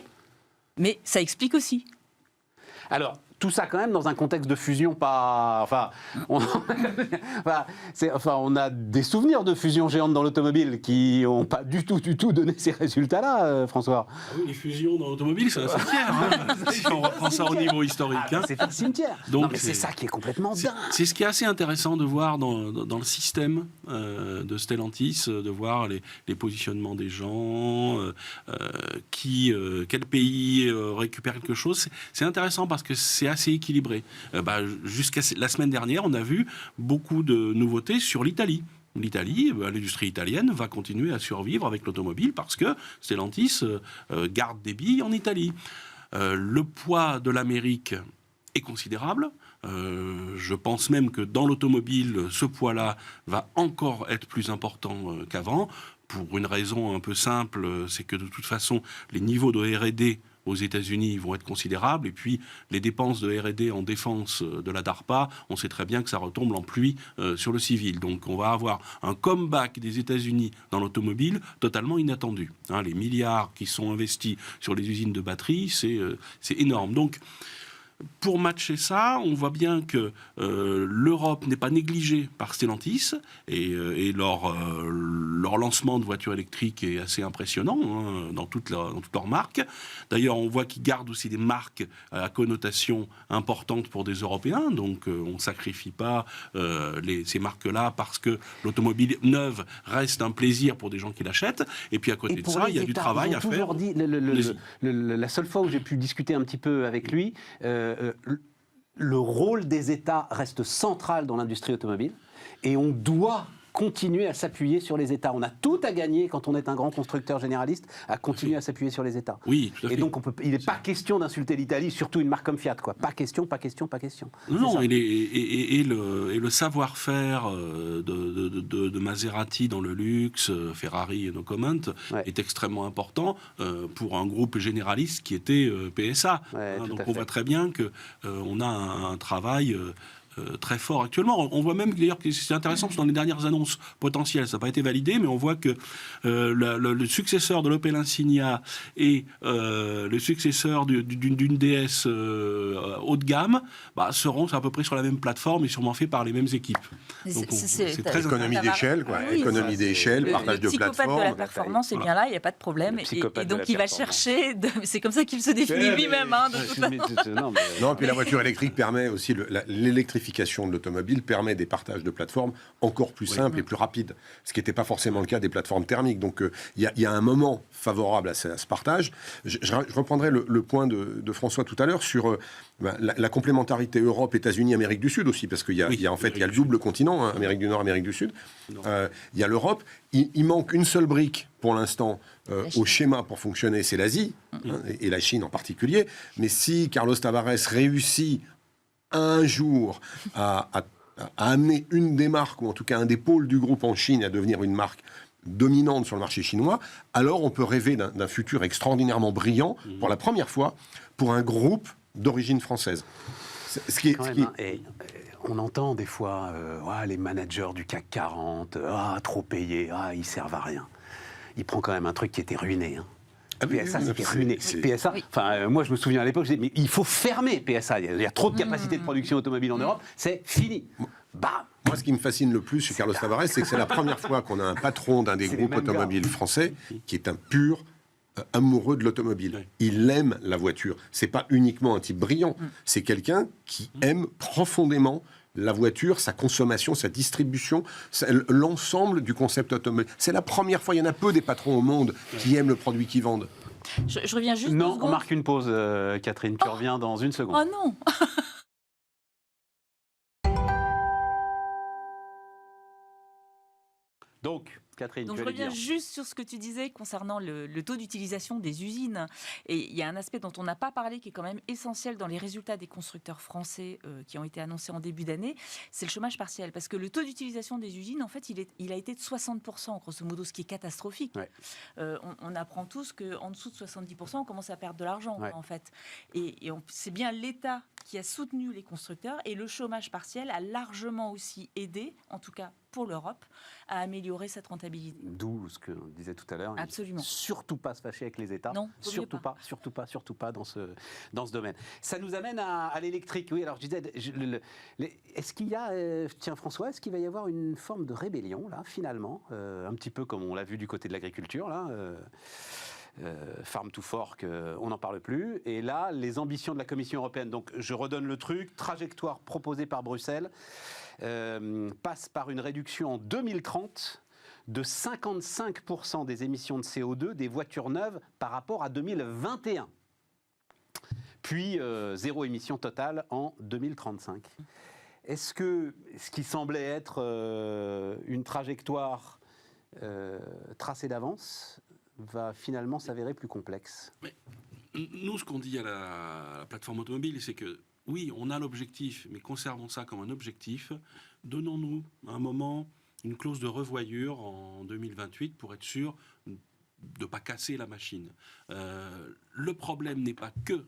mais ça explique aussi. Alors, tout ça quand même dans un contexte de fusion pas... on a des souvenirs de fusions géantes dans l'automobile qui n'ont pas du tout donné ces résultats-là, François. Ah oui, les fusions dans l'automobile, c'est un cimetière. Si on reprend ça au niveau historique. C'est un cimetière. Donc, mais c'est ça qui est complètement dingue. C'est ce qui est assez intéressant de voir dans le système de Stellantis, de voir les positionnements des gens, quel pays récupère quelque chose. C'est intéressant parce que c'est assez équilibré. Jusqu'à la semaine dernière, on a vu beaucoup de nouveautés sur l'Italie. L'industrie italienne va continuer à survivre avec l'automobile parce que Stellantis garde des billes en Italie. Le poids de l'Amérique est considérable. Je pense même que dans l'automobile, ce poids-là va encore être plus important qu'avant, pour une raison un peu simple, c'est que de toute façon, les niveaux de R&D aux États-Unis vont être considérables, et puis les dépenses de R&D en défense de la DARPA, on sait très bien que ça retombe en pluie sur le civil. Donc on va avoir un comeback des États-Unis dans l'automobile totalement inattendu. Les milliards qui sont investis sur les usines de batterie, c'est énorme. Donc pour matcher ça, on voit bien que l'Europe n'est pas négligée par Stellantis et leur lancement de voitures électriques est assez impressionnant dans toutes leurs marques. D'ailleurs, on voit qu'ils gardent aussi des marques à connotation importante pour des Européens, donc on ne sacrifie pas ces marques-là parce que l'automobile neuve reste un plaisir pour des gens qui l'achètent. Et puis à côté de ça, il y a du travail à faire. Toujours dit, la seule fois où j'ai pu discuter un petit peu avec lui, le rôle des États reste central dans l'industrie automobile et on doit continuer à s'appuyer sur les États. On a tout à gagner quand on est un grand constructeur généraliste à continuer à s'appuyer sur les États. Oui, tout à fait. Et donc il n'est pas question d'insulter l'Italie, surtout une marque comme Fiat, quoi. Pas question. Non, et le savoir-faire de Maserati dans le luxe, Ferrari et no comment, est extrêmement important pour un groupe généraliste qui était PSA. Donc on voit très bien qu'on a un travail très fort actuellement. On voit même d'ailleurs que c'est intéressant parce que dans les dernières annonces potentielles, ça n'a pas été validé, mais on voit que le successeur de l'Opel Insignia et le successeur d'une DS haut de gamme seront à peu près sur la même plateforme et sûrement fait par les mêmes équipes. Donc c'est très économie d'échelle, économie d'échelle, partage de plateforme. Le psychopathe de la performance est bien là, il n'y a pas de problème. Et donc il va chercher, c'est comme ça qu'il se définit lui-même. Non, puis la voiture électrique permet aussi l'électrification de l'automobile permet des partages de plateformes encore plus simples et plus rapides, ce qui n'était pas forcément le cas des plateformes thermiques. Donc il y a un moment favorable à ce partage. Je reprendrai le point de François tout à l'heure sur la complémentarité Europe, États-Unis, Amérique du Sud aussi, parce qu'il y a le double continent, Amérique du Nord, Amérique du Sud. Il y a l'Europe. Il manque une seule brique pour l'instant au schéma pour fonctionner, c'est l'Asie, et la Chine en particulier. Mais si Carlos Tavares réussit un jour à amener une des marques, ou en tout cas un des pôles du groupe en Chine à devenir une marque dominante sur le marché chinois, alors on peut rêver d'un futur extraordinairement brillant, pour la première fois, pour un groupe d'origine française. On entend des fois les managers du CAC 40, trop payés, ils servent à rien. Il prend quand même un truc qui était ruiné. Hein. PSA, c'était ruiné. PSA, moi je me souviens à l'époque, je disais, mais il faut fermer PSA. Il y a trop de capacité de production automobile en Europe, c'est fini. Bam. Moi, ce qui me fascine le plus chez Carlos Tavares, c'est que c'est la première fois qu'on a un patron d'un des groupes automobiles français qui est un pur amoureux de l'automobile. Oui. Il aime la voiture. C'est pas uniquement un type brillant, c'est quelqu'un qui aime profondément la voiture, sa consommation, sa distribution, l'ensemble du concept automobile. C'est la première fois, il y en a peu des patrons au monde qui aiment le produit qu'ils vendent. Je reviens juste. Non, on marque une pause, Catherine. Tu reviens dans une seconde. Oh non. Donc, Catherine, je reviens juste sur ce que tu disais concernant le taux d'utilisation des usines. Et il y a un aspect dont on n'a pas parlé qui est quand même essentiel dans les résultats des constructeurs français qui ont été annoncés en début d'année, c'est le chômage partiel. Parce que le taux d'utilisation des usines, en fait, il a été de 60%, grosso modo, ce qui est catastrophique. Ouais. On apprend tous qu'en dessous de 70%, on commence à perdre de l'argent, en fait. C'est bien l'État qui a soutenu les constructeurs et le chômage partiel a largement aussi aidé, en tout cas pour l'Europe, à améliorer cette rentabilité. D'où ce que on disait tout à l'heure. Absolument. Surtout pas se fâcher avec les États. Non, surtout pas dans ce domaine. Ça nous amène à l'électrique. Oui, alors je disais, est-ce qu'il y a, tiens François, est-ce qu'il va y avoir une forme de rébellion là, finalement, un petit peu comme on l'a vu du côté de l'agriculture là. Farm to Fork, on n'en parle plus. Et là, les ambitions de la Commission européenne, donc je redonne le truc, trajectoire proposée par Bruxelles, passe par une réduction en 2030 de 55% des émissions de CO2 des voitures neuves par rapport à 2021. Puis zéro émission totale en 2035. Est-ce que ce qui semblait être une trajectoire tracée d'avance va finalement s'avérer plus complexe? Mais nous, ce qu'on dit à la plateforme automobile, c'est que oui, on a l'objectif, mais conservons ça comme un objectif. Donnons-nous un moment, une clause de revoyure en 2028 pour être sûr de ne pas casser la machine. Le problème n'est pas que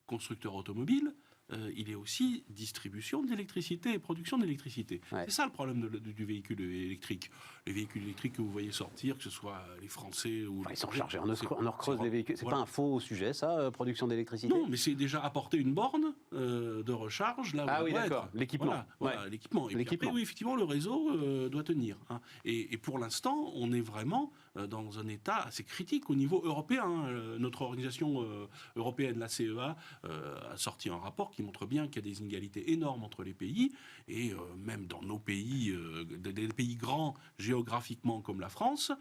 constructeur automobile, il est aussi distribution d'électricité et production d'électricité. Ouais. C'est ça le problème du véhicule électrique. Les véhicules électriques que vous voyez sortir, que ce soit les Français ou... ils sont chargés en heure creuse, les véhicules. C'est pas un faux sujet, ça, production d'électricité? Non, mais c'est déjà apporter une borne de recharge là où on doit être. L'équipement. Voilà, l'équipement. Et puis après, oui, effectivement, le réseau doit tenir. Hein. Et pour l'instant, on est vraiment dans un état assez critique au niveau européen. Notre organisation européenne, la CEA, a sorti un rapport qui montre bien qu'il y a des inégalités énormes entre les pays, et même dans nos pays, des pays grands géographiquement comme la France,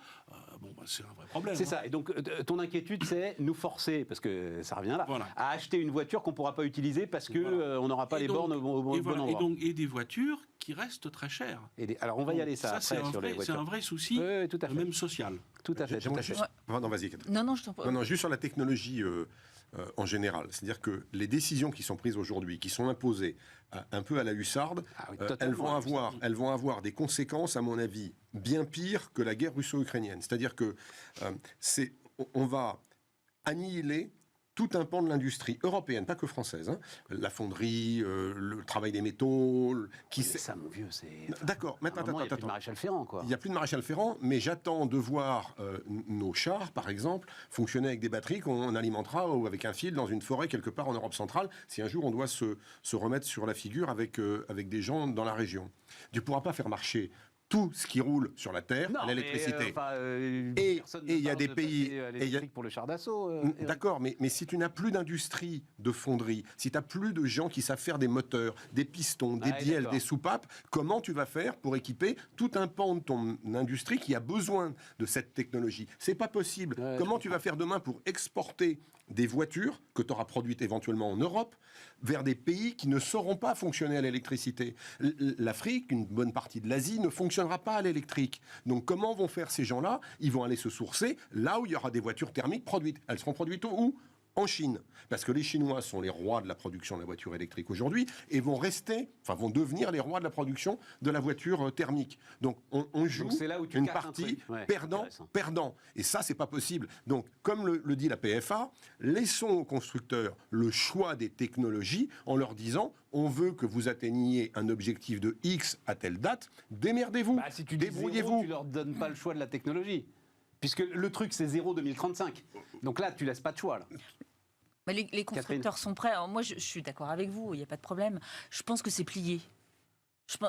c'est un vrai problème. C'est ça, et donc ton inquiétude c'est nous forcer, parce que ça revient là, à acheter une voiture qu'on ne pourra pas utiliser parce qu'on n'aura pas les bornes au bon endroit. Et des voitures qui restent très chères. Alors on va y aller ça après sur les voitures. C'est un vrai souci, tout à fait. Même social. Tout à fait. Non, vas-y. Non, je t'en prie. Non, juste sur la technologie en général. C'est-à-dire que les décisions qui sont prises aujourd'hui, qui sont imposées un peu à la hussarde, elles vont avoir des conséquences, à mon avis, bien pires que la guerre russo-ukrainienne. C'est-à-dire que on va annihiler tout un pan de l'industrie européenne, pas que française, hein. La fonderie, le travail des métaux... ça, mon vieux, c'est... D'accord, mais attends. Il n'y a plus de maréchal Ferrand, quoi. Il n'y a plus de maréchal Ferrand, mais j'attends de voir nos chars, par exemple, fonctionner avec des batteries qu'on alimentera ou avec un fil dans une forêt quelque part en Europe centrale, si un jour on doit se remettre sur la figure avec des gens dans la région. Tu ne pourras pas faire marcher tout ce qui roule sur la Terre, l'électricité. Et il y a des pays... pour le char d'assaut. D'accord, mais si tu n'as plus d'industrie de fonderie, si tu n'as plus de gens qui savent faire des moteurs, des pistons, des bielles, des soupapes, comment tu vas faire pour équiper tout un pan de ton industrie qui a besoin de cette technologie? C'est pas possible. Comment tu vas faire demain pour exporter des voitures que tu auras produites éventuellement en Europe vers des pays qui ne sauront pas fonctionner à l'électricité? L'Afrique, une bonne partie de l'Asie ne fonctionnera pas à l'électrique. Donc comment vont faire ces gens-là? Ils vont aller se sourcer là où il y aura des voitures thermiques produites. Elles seront produites où? en Chine, parce que les Chinois sont les rois de la production de la voiture électrique aujourd'hui et vont devenir les rois de la production de la voiture thermique. Donc on joue donc c'est là où tu une casses un partie truc. Ouais, perdant. Et ça, c'est pas possible. Donc, comme le dit la PFA, laissons aux constructeurs le choix des technologies en leur disant on veut que vous atteigniez un objectif de X à telle date, démerdez-vous, Bah, si tu dis débrouillez-vous. zéro, tu leur donnes pas le choix de la technologie. Puisque le truc, c'est 0 2035. Donc là, tu laisses pas de choix. Là. Mais les constructeurs sont prêts. Alors moi, je suis d'accord avec vous, il n'y a pas de problème. Je pense que c'est plié.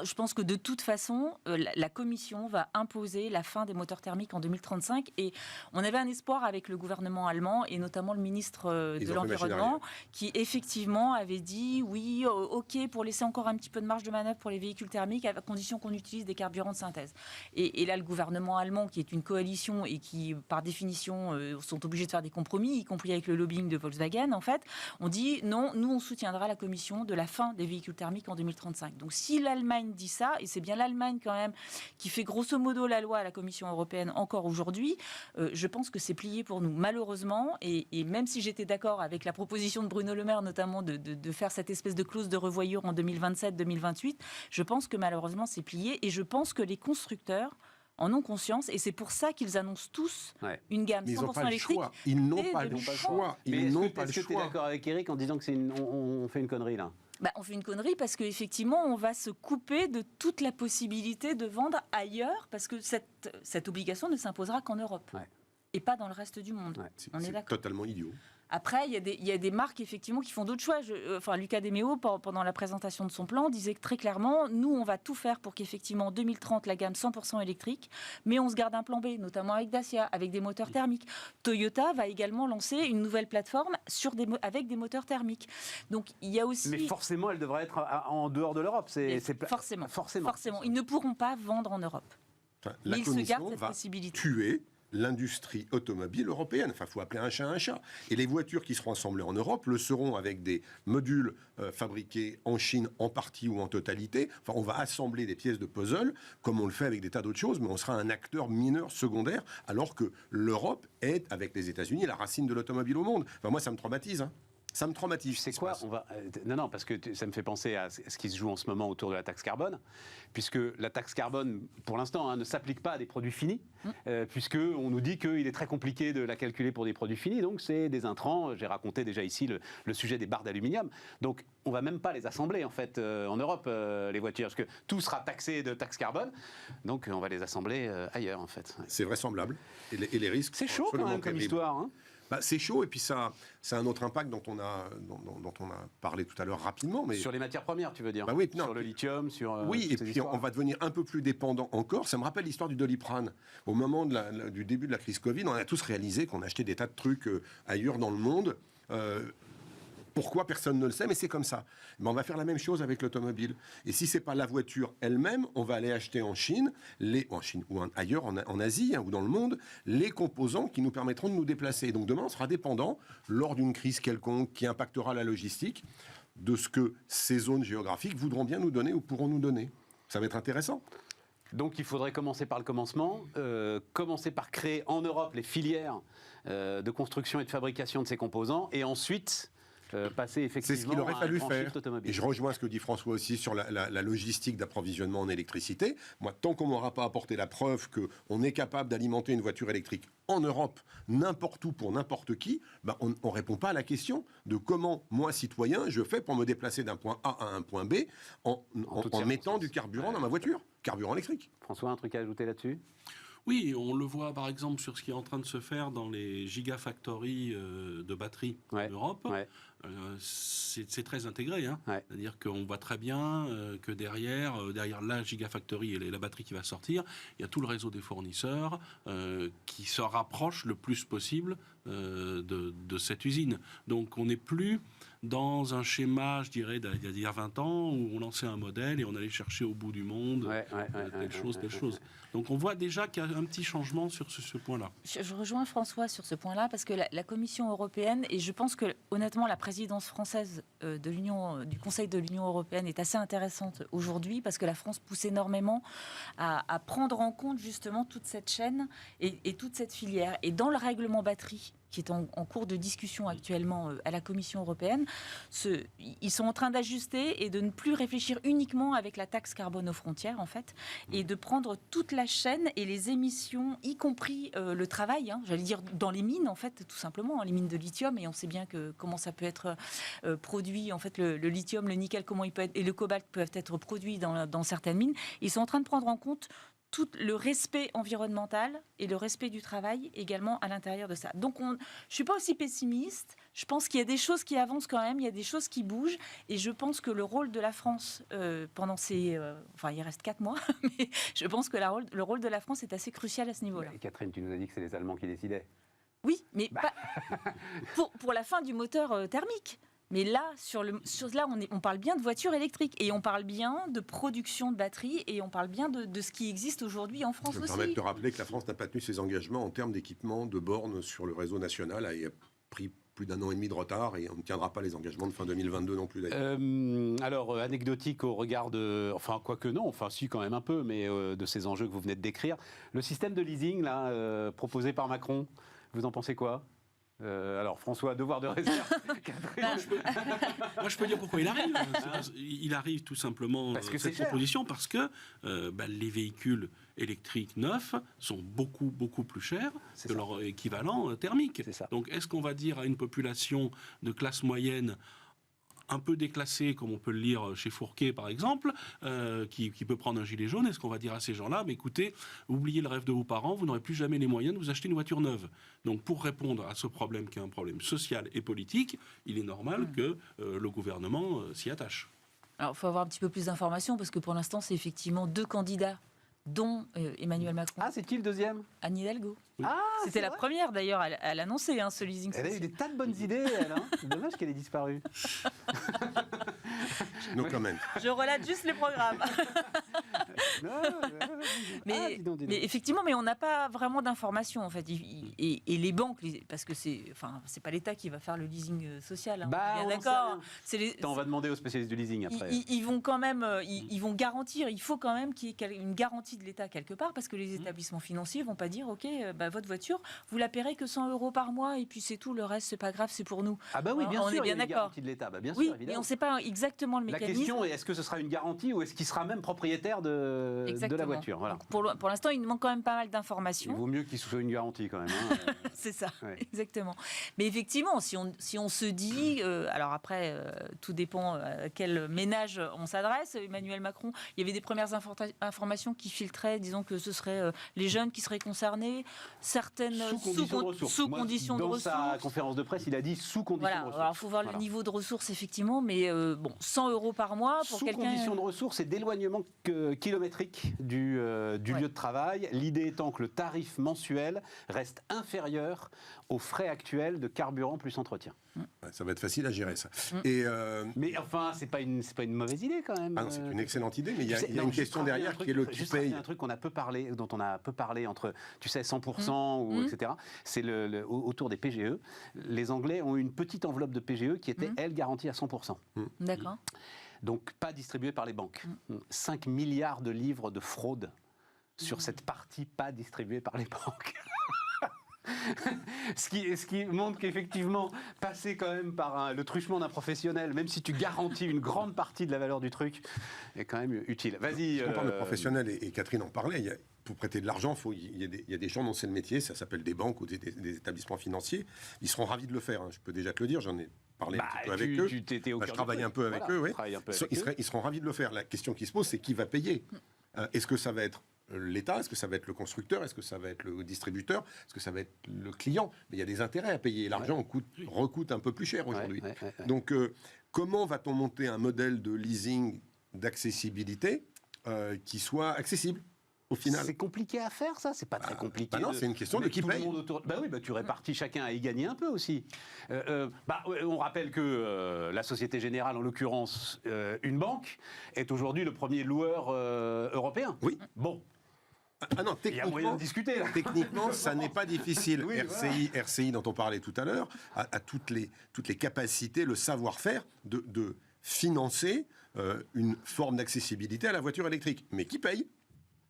Je pense que de toute façon, la Commission va imposer la fin des moteurs thermiques en 2035. Et on avait un espoir avec le gouvernement allemand, et notamment le ministre de l'Environnement, qui effectivement avait dit oui, OK, pour laisser encore un petit peu de marge de manœuvre pour les véhicules thermiques, à condition qu'on utilise des carburants de synthèse. Et là, le gouvernement allemand, qui est une coalition et qui, par définition, sont obligés de faire des compromis, y compris avec le lobbying de Volkswagen, en fait, on dit non, nous, on soutiendra la Commission de la fin des véhicules thermiques en 2035. Donc si l'Allemagne dit ça, et c'est bien l'Allemagne quand même qui fait grosso modo la loi à la Commission européenne encore aujourd'hui, je pense que c'est plié pour nous, malheureusement, et même si j'étais d'accord avec la proposition de Bruno Le Maire, notamment de faire cette espèce de clause de revoyure en 2027-2028, je pense que malheureusement c'est plié, et je pense que les constructeurs en ont conscience, et c'est pour ça qu'ils annoncent tous une gamme 100% électrique. Ils n'ont pas le choix. Est-ce que tu es d'accord avec Eric en disant que on fait une connerie là ? On fait une connerie parce qu'effectivement, on va se couper de toute la possibilité de vendre ailleurs, parce que cette obligation ne s'imposera qu'en Europe et pas dans le reste du monde. On est d'accord. C'est totalement idiot. Après, il y a des marques effectivement qui font d'autres choix. Lucas Demeo, pendant la présentation de son plan, disait que très clairement, nous, on va tout faire pour qu'effectivement, en 2030, la gamme 100% électrique, mais on se garde un plan B, notamment avec Dacia, avec des moteurs thermiques. Toyota va également lancer une nouvelle plateforme avec des moteurs thermiques. Donc, il y a aussi... Mais forcément, elle devrait être en dehors de l'Europe. Forcément. Ils ne pourront pas vendre en Europe. La mais ils se gardent cette va possibilité. Tuer l'industrie automobile européenne. Enfin, il faut appeler un chat un chat. Et les voitures qui seront assemblées en Europe le seront avec des modules fabriqués en Chine en partie ou en totalité. Enfin, on va assembler des pièces de puzzle comme on le fait avec des tas d'autres choses, mais on sera un acteur mineur secondaire, alors que l'Europe est, avec les États-Unis, la racine de l'automobile au monde. Enfin, moi, ça me traumatise. Ça me traumatise. C'est quoi Non, parce que ça me fait penser à ce qui se joue en ce moment autour de la taxe carbone, puisque la taxe carbone, pour l'instant, ne s'applique pas à des produits finis, puisqu'on nous dit qu'il est très compliqué de la calculer pour des produits finis, donc c'est des intrants. J'ai raconté déjà ici le sujet des barres d'aluminium. Donc on ne va même pas les assembler, en fait, en Europe, les voitures, parce que tout sera taxé de taxe carbone, donc on va les assembler ailleurs, en fait. C'est vraisemblable. Et les risques. C'est chaud quand même comme histoire, hein. C'est chaud, et puis ça a un autre impact dont on a parlé tout à l'heure rapidement. Mais... Sur les matières premières, tu veux dire sur le lithium, sur... Oui, et puis on va devenir un peu plus dépendant encore. Ça me rappelle l'histoire du Doliprane. Au moment du début de la crise Covid, on a tous réalisé qu'on achetait des tas de trucs ailleurs dans le monde. Pourquoi, personne ne le sait, mais c'est comme ça. Mais on va faire la même chose avec l'automobile. Et si c'est pas la voiture elle-même, on va aller acheter en Chine ou ailleurs, en Asie ou dans le monde, les composants qui nous permettront de nous déplacer. Et donc demain, on sera dépendant, lors d'une crise quelconque qui impactera la logistique, de ce que ces zones géographiques voudront bien nous donner ou pourront nous donner. Ça va être intéressant. Donc il faudrait commencer par le commencement, commencer par créer en Europe les filières de construction et de fabrication de ces composants, et ensuite... passer effectivement. C'est ce qu'il aurait fallu faire. Automobile. Et je rejoins ce que dit François aussi sur la logistique d'approvisionnement en électricité. Moi, tant qu'on n'aura pas apporté la preuve qu'on est capable d'alimenter une voiture électrique en Europe, n'importe où, pour n'importe qui, on ne répond pas à la question de comment, moi, citoyen, je fais pour me déplacer d'un point A à un point B en mettant du carburant dans ma voiture. Carburant électrique. François, un truc à ajouter là-dessus ? Oui, on le voit par exemple sur ce qui est en train de se faire dans les gigafactories de batteries en Europe. C'est très intégré. C'est-à-dire qu'on voit très bien que derrière la gigafactory et la batterie qui va sortir, il y a tout le réseau des fournisseurs qui se rapproche le plus possible de cette usine. Donc on n'est plus dans un schéma, je dirais, d'il y a 20 ans, où on lançait un modèle et on allait chercher au bout du monde telle chose. Donc on voit déjà qu'il y a un petit changement sur ce point-là. Je rejoins François sur ce point-là, parce que la Commission européenne, et je pense que honnêtement la présidence française du Conseil de l'Union européenne est assez intéressante aujourd'hui, parce que la France pousse énormément à prendre en compte justement toute cette chaîne et toute cette filière. Et dans le règlement batterie qui est en cours de discussion actuellement à la Commission européenne. Ils sont en train d'ajuster et de ne plus réfléchir uniquement avec la taxe carbone aux frontières, en fait, et de prendre toute la chaîne et les émissions, y compris le travail, j'allais dire dans les mines, en fait, tout simplement, les mines de lithium, et on sait bien comment ça peut être produit, en fait, le lithium, le nickel, comment il peut être, et le cobalt peuvent être produits dans certaines mines. Ils sont en train de prendre en compte tout le respect environnemental et le respect du travail également à l'intérieur de ça. Donc, je ne suis pas aussi pessimiste. Je pense qu'il y a des choses qui avancent quand même, il y a des choses qui bougent. Et je pense que le rôle de la France, pendant ces... il reste 4 mois, mais je pense que le rôle de la France est assez crucial à ce niveau-là. Et Catherine, tu nous as dit que c'est les Allemands qui décidaient. Oui, mais pas pour la fin du moteur thermique. Mais là, on parle bien de voitures électriques et on parle bien de production de batteries et on parle bien de ce qui existe aujourd'hui en France aussi. Je me permets de te rappeler que la France n'a pas tenu ses engagements en termes d'équipement de bornes sur le réseau national. Elle a pris plus d'1 an et demi de retard et on ne tiendra pas les engagements de fin 2022 non plus d'ailleurs. Alors, anecdotique au regard de... Enfin, quoique non, enfin si quand même un peu, mais de ces enjeux que vous venez de décrire. Le système de leasing là, proposé par Macron, vous en pensez quoi ? Alors François, devoir de réserve. Moi, je peux dire pourquoi il arrive. Il arrive tout simplement cette proposition parce que les véhicules électriques neufs sont beaucoup, beaucoup plus chers que leur équivalent thermique. Donc, est-ce qu'on va dire à une population de classe moyenne un peu déclassé, comme on peut le lire chez Fourquet par exemple, qui peut prendre un gilet jaune, est-ce qu'on va dire à ces gens-là, mais écoutez, oubliez le rêve de vos parents, vous n'aurez plus jamais les moyens de vous acheter une voiture neuve. Donc pour répondre à ce problème qui est un problème social et politique, il est normal que le gouvernement s'y attache. Alors il faut avoir un petit peu plus d'informations, parce que pour l'instant c'est effectivement 2 candidats, dont Emmanuel Macron. Ah, c'est qui le deuxième ? Anne Hidalgo. Oui. C'était la première d'ailleurs à l'annoncer, ce leasing social. Elle a eu des tas de bonnes idées, elle. C'est dommage qu'elle ait disparu. No comment. Je relate juste les programmes. Mais effectivement, mais on n'a pas vraiment d'informations en fait. Et les banques, parce que c'est pas l'État qui va faire le leasing social. Bien d'accord. On va demander aux spécialistes du leasing après. Ils vont quand même, ils vont garantir. Il faut quand même qu'il y ait une garantie de l'État quelque part, parce que les établissements financiers vont pas dire ok, votre voiture, vous la paierez que 100 € par mois et puis c'est tout. Le reste, c'est pas grave, c'est pour nous. Ah bah oui, bien on sûr. est bien il y a une d'accord. garantie de l'État. Bien oui, sûr, évidemment. mais on ne sait pas exactement le mécanisme. La question est, est-ce que ce sera une garantie ou est-ce qu'il sera même propriétaire de la voiture ? Voilà. Pour l'instant, il nous manque quand même pas mal d'informations. Il vaut mieux qu'il soit une garantie quand même. C'est ça, exactement. Mais effectivement, si on se dit... alors après, tout dépend à quel ménage on s'adresse. Emmanuel Macron, il y avait des premières informations qui filtraient, disons que ce seraient les jeunes qui seraient concernés, certaines sous conditions de ressources. Dans sa conférence de presse, il a dit sous conditions de ressources. Alors il faut voir le niveau de ressources, effectivement, mais 100 € par mois pour quelqu'un... Sous conditions de ressources et d'éloignement kilométrique du lieu de travail, l'idée étant que le tarif mensuel reste inférieur aux frais actuels de carburant plus entretien. Ça va être facile à gérer, ça. Mais enfin, c'est pas une mauvaise idée quand même. Ah non, c'est une excellente idée, mais il y a une question derrière qui est le qui paye. Un truc dont on a peu parlé entre, 100% etc. C'est autour des PGE. Les Anglais ont une petite enveloppe de PGE qui était, elle, garantie à 100%. D'accord. Donc pas distribuée par les banques. 5 milliards de livres de fraude sur cette partie pas distribuée par les banques. Ce qui montre qu'effectivement, passer quand même par le truchement d'un professionnel, même si tu garantis une grande partie de la valeur du truc, est quand même utile. Vas-y. Si on parle de professionnels, et Catherine en parlait, pour prêter de l'argent, il y a des gens dont c'est le métier, ça s'appelle des banques ou des établissements financiers. Ils seront ravis de le faire, je peux déjà te le dire, j'en ai parlé un petit peu avec eux. Je travaille un peu avec eux, ils seront ravis de le faire. La question qui se pose, c'est qui va payer ? Est-ce que ça va être l'État? Est-ce que ça va être le constructeur? Est-ce que ça va être le distributeur? Est-ce que ça va être le client? Mais il y a des intérêts à payer. L'argent recoute un peu plus cher aujourd'hui. Donc, comment va-t-on monter un modèle de leasing d'accessibilité qui soit accessible au final? C'est compliqué à faire, ça? C'est pas très compliqué. Non, c'est une question de qui paye. Tu répartis chacun à y gagner un peu aussi. On rappelle que la Société Générale, en l'occurrence une banque, est aujourd'hui le premier loueur européen. Oui. Bon. Ah non, il y a moyen de discuter, là. Techniquement, ça n'est pas difficile. Oui, RCI, dont on parlait tout à l'heure, a toutes les capacités, le savoir-faire de financer une forme d'accessibilité à la voiture électrique. Mais qui paye?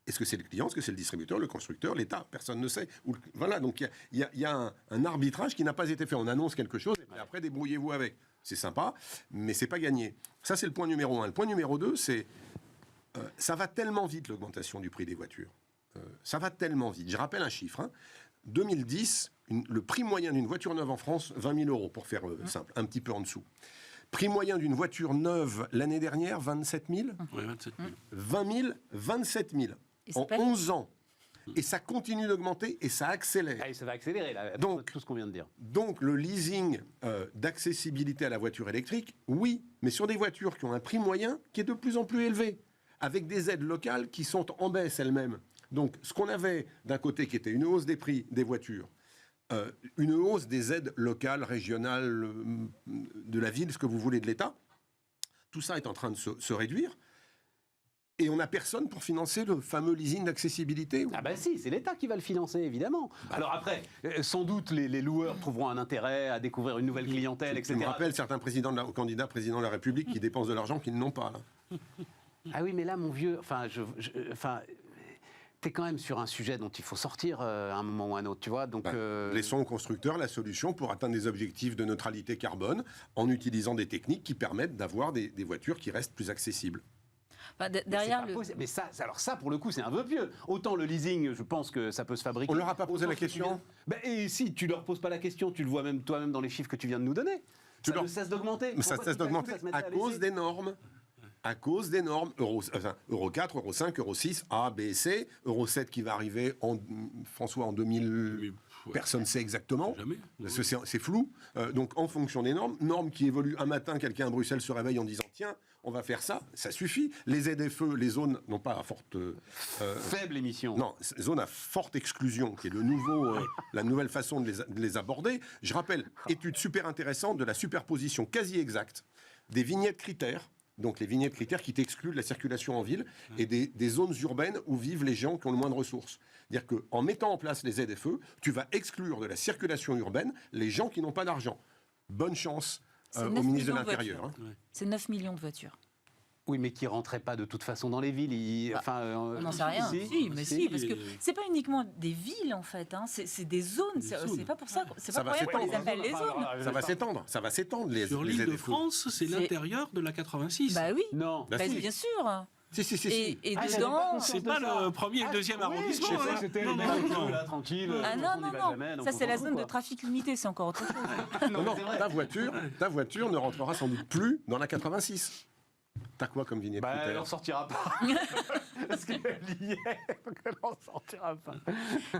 Est-ce que c'est le client, est-ce que c'est le distributeur, le constructeur, l'État? Personne ne sait. Voilà, donc il y a un arbitrage qui n'a pas été fait. On annonce quelque chose et puis après, débrouillez-vous avec. C'est sympa, mais c'est pas gagné. Ça, c'est le point numéro 1. Le point numéro 2, c'est ça va tellement vite, l'augmentation du prix des voitures. Ça va tellement vite. Je rappelle un chiffre. 2010, le prix moyen d'une voiture neuve en France, 20 000 euros, pour faire simple, un petit peu en dessous. Prix moyen d'une voiture neuve l'année dernière, 27 000. Oui, 27 000. 20 000, 27 000 en 11 ans. Et ça continue d'augmenter et ça accélère. Ah, ça va accélérer, là, Donc, tout ce qu'on vient de dire. Donc le leasing d'accessibilité à la voiture électrique, oui, mais sur des voitures qui ont un prix moyen qui est de plus en plus élevé, avec des aides locales qui sont en baisse elles-mêmes. Donc ce qu'on avait d'un côté qui était une hausse des prix des voitures, une hausse des aides locales, régionales, de la ville, ce que vous voulez, de l'État, tout ça est en train de se réduire. Et on n'a personne pour financer le fameux leasing d'accessibilité. Ah ben si, c'est l'État qui va le financer, évidemment. Alors après, sans doute, les loueurs trouveront un intérêt à découvrir une nouvelle clientèle, etc. Je me rappelle certains candidats présidents de la République qui dépensent de l'argent qu'ils n'ont pas. Là. Ah oui, mais là, mon vieux, t'es quand même sur un sujet dont il faut sortir à un moment ou à un autre, tu vois. Donc, laissons aux constructeurs la solution pour atteindre des objectifs de neutralité carbone en utilisant des techniques qui permettent d'avoir des voitures qui restent plus accessibles. Enfin, derrière le... Mais ça, alors ça, pour le coup, c'est un vœu pieux. Autant le leasing, je pense que ça peut se fabriquer. On leur a pas posé la question. Et si tu leur poses pas la question, tu le vois même toi-même dans les chiffres que tu viens de nous donner. Ça ne cesse d'augmenter. Mais ça cesse d'augmenter à cause des normes. À cause des normes Euro 4, Euro 5, Euro 6, A, B, C, Euro 7 qui va arriver, François, en 2000, personne ne sait exactement, jamais. Parce que c'est flou. Donc en fonction des normes qui évoluent, un matin, quelqu'un à Bruxelles se réveille en disant tiens, on va faire ça, ça suffit. Les ZFE, les zones, non pas à forte... faible émission. Non, zones à forte exclusion, qui est la nouvelle façon de les aborder. Je rappelle, étude super intéressante de la superposition quasi exacte des vignettes critères. Donc les vignettes critères qui t'excluent de la circulation en ville et des zones urbaines où vivent les gens qui ont le moins de ressources. C'est-à-dire qu'en mettant en place les ZFE, tu vas exclure de la circulation urbaine les gens qui n'ont pas d'argent. Bonne chance au ministre de l'Intérieur. C'est 9 millions de voitures. Oui, mais qui ne rentraient pas de toute façon dans les villes. On n'en sait rien. Si, parce que c'est pas uniquement des villes en fait. C'est des zones. C'est pas pour ça. C'est pas pour qu'on les appelle les zones. Ça va s'étendre. Ça va s'étendre. Sur l'île de France, c'est l'intérieur de la 86. Bah oui. Non. Bien sûr. Si. Et dedans, c'est pas le premier et le deuxième arrondissement. C'était tranquille. Ah non. Ça c'est la zone de trafic limité. C'est encore autre chose. Non, ta voiture ne rentrera sans doute plus dans la 86. T'as quoi comme vignette critère ? Elle n'en sortira pas. Parce qu'elle y est, donc elle n'en sortira pas.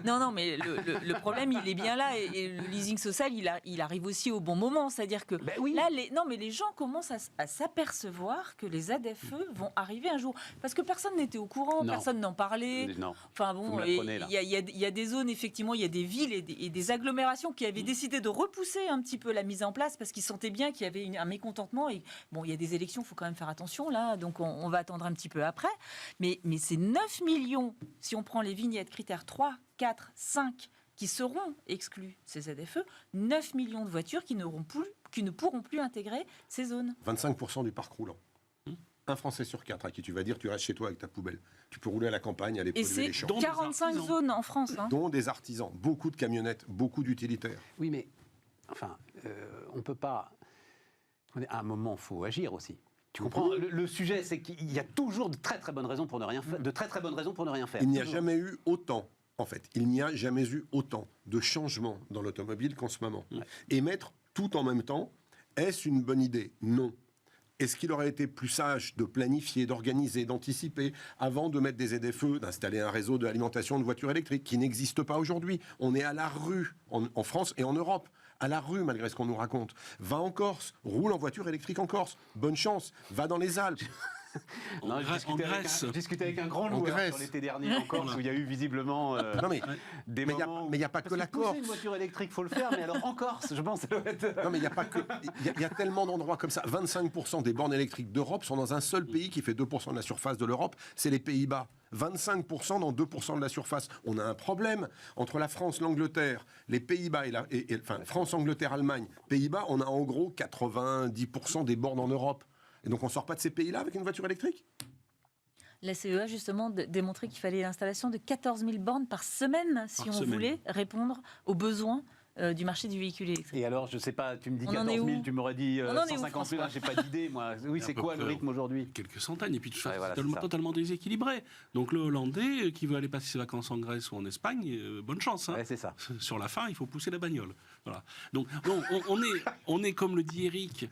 Non, mais le problème, il est bien là. Et le leasing social, il arrive aussi au bon moment. C'est-à-dire que là, les gens commencent à s'apercevoir que les ZFE vont arriver un jour. Parce que personne n'était au courant, personne n'en parlait. Non. Enfin bon, il y a des zones, effectivement, il y a des villes et des agglomérations qui avaient décidé de repousser un petit peu la mise en place parce qu'ils sentaient bien qu'il y avait un mécontentement. Et bon, il y a des élections, il faut quand même faire attention là. Donc on va attendre un petit peu après. Mais c'est 9 millions, si on prend les vignettes critères 3, 4, 5, qui seront exclus, ces ZFE, 9 millions de voitures qui ne pourront plus intégrer ces zones. 25% du parc roulant. Un Français sur 4 à qui tu vas dire tu restes chez toi avec ta poubelle. Tu peux rouler à la campagne, aller polluer les champs. Et c'est 45 zones en France. Dont des artisans, beaucoup de camionnettes, beaucoup d'utilitaires. Oui, mais enfin, on ne peut pas... À un moment, il faut agir aussi. Tu comprends ? Le sujet, c'est qu'il y a toujours de très très bonnes raisons pour ne rien faire. Il n'y a jamais eu autant, en fait, de changements dans l'automobile qu'en ce moment. Ouais. Et mettre tout en même temps, est-ce une bonne idée ? Non. Est-ce qu'il aurait été plus sage de planifier, d'organiser, d'anticiper, avant de mettre des ZFE, d'installer un réseau d'alimentation de voitures électriques qui n'existe pas aujourd'hui ? On est à la rue, en France et en Europe. À la rue, malgré ce qu'on nous raconte. Va en Corse, roule en voiture électrique en Corse. Bonne chance, va dans les Alpes. Je discutais avec un grand loueur sur l'été dernier en Corse où il y a eu visiblement des moments. Mais il n'y a pas que la Corse. Une voiture électrique, il faut le faire, mais alors en Corse, je pense que ça doit être... Non, mais il n'y a pas que. Il y a tellement d'endroits comme ça. 25% des bornes électriques d'Europe sont dans un seul pays qui fait 2% de la surface de l'Europe, c'est les Pays-Bas. 25% dans 2% de la surface. On a un problème entre la France, l'Angleterre, les Pays-Bas France, Angleterre, Allemagne, Pays-Bas, on a en gros 90% des bornes en Europe. Et donc on ne sort pas de ces pays-là avec une voiture électrique ? La CEA, justement, démontrait qu'il fallait l'installation de 14 000 bornes par semaine si on voulait répondre aux besoins du marché du véhicule électrique. Et alors, je sais pas, tu me dis On 14 en est 000, où tu m'aurais dit On en est où, 150 000, François j'ai pas d'idée, moi. Oui, c'est quoi le rythme aujourd'hui? Quelques centaines, et puis tout ça, voilà, c'est totalement déséquilibré. Donc le Hollandais qui veut aller passer ses vacances en Grèce ou en Espagne, bonne chance. Hein. Ouais, c'est ça. Sur la fin, il faut pousser la bagnole. Voilà. Donc bon, on est, comme le dit Eric,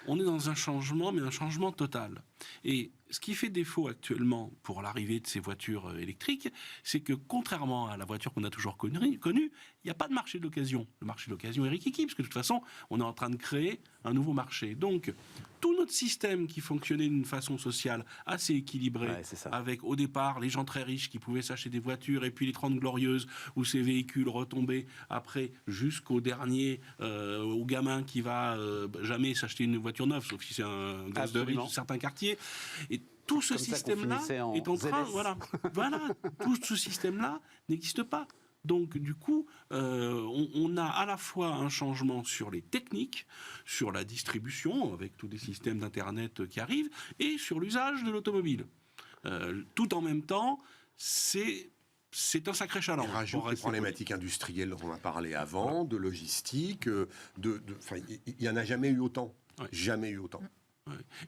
on est dans un changement, mais un changement total. Et ce qui fait défaut actuellement pour l'arrivée de ces voitures électriques, c'est que contrairement à la voiture qu'on a toujours connue, il n'y a pas de marché de l'occasion. Le marché de l'occasion est rikiki, parce que de toute façon, on est en train de créer un nouveau marché. Donc, tout notre système qui fonctionnait d'une façon sociale assez équilibrée, avec au départ les gens très riches qui pouvaient s'acheter des voitures, et puis les 30 glorieuses où ces véhicules retombaient après jusqu'au dernier, au gamin qui va jamais s'acheter une voiture neuve, sauf si c'est un gosse de riche de certains quartiers. Et tout ce système-là est en train... Voilà, tout ce système-là n'existe pas. Donc, du coup, on a à la fois un changement sur les techniques, sur la distribution, avec tous les systèmes d'Internet qui arrivent, et sur l'usage de l'automobile. Tout en même temps, c'est un sacré challenge. On rajoute les problématiques industrielles dont on a parlé avant, de logistique, il n'y en a jamais eu autant. Ouais. Jamais eu autant.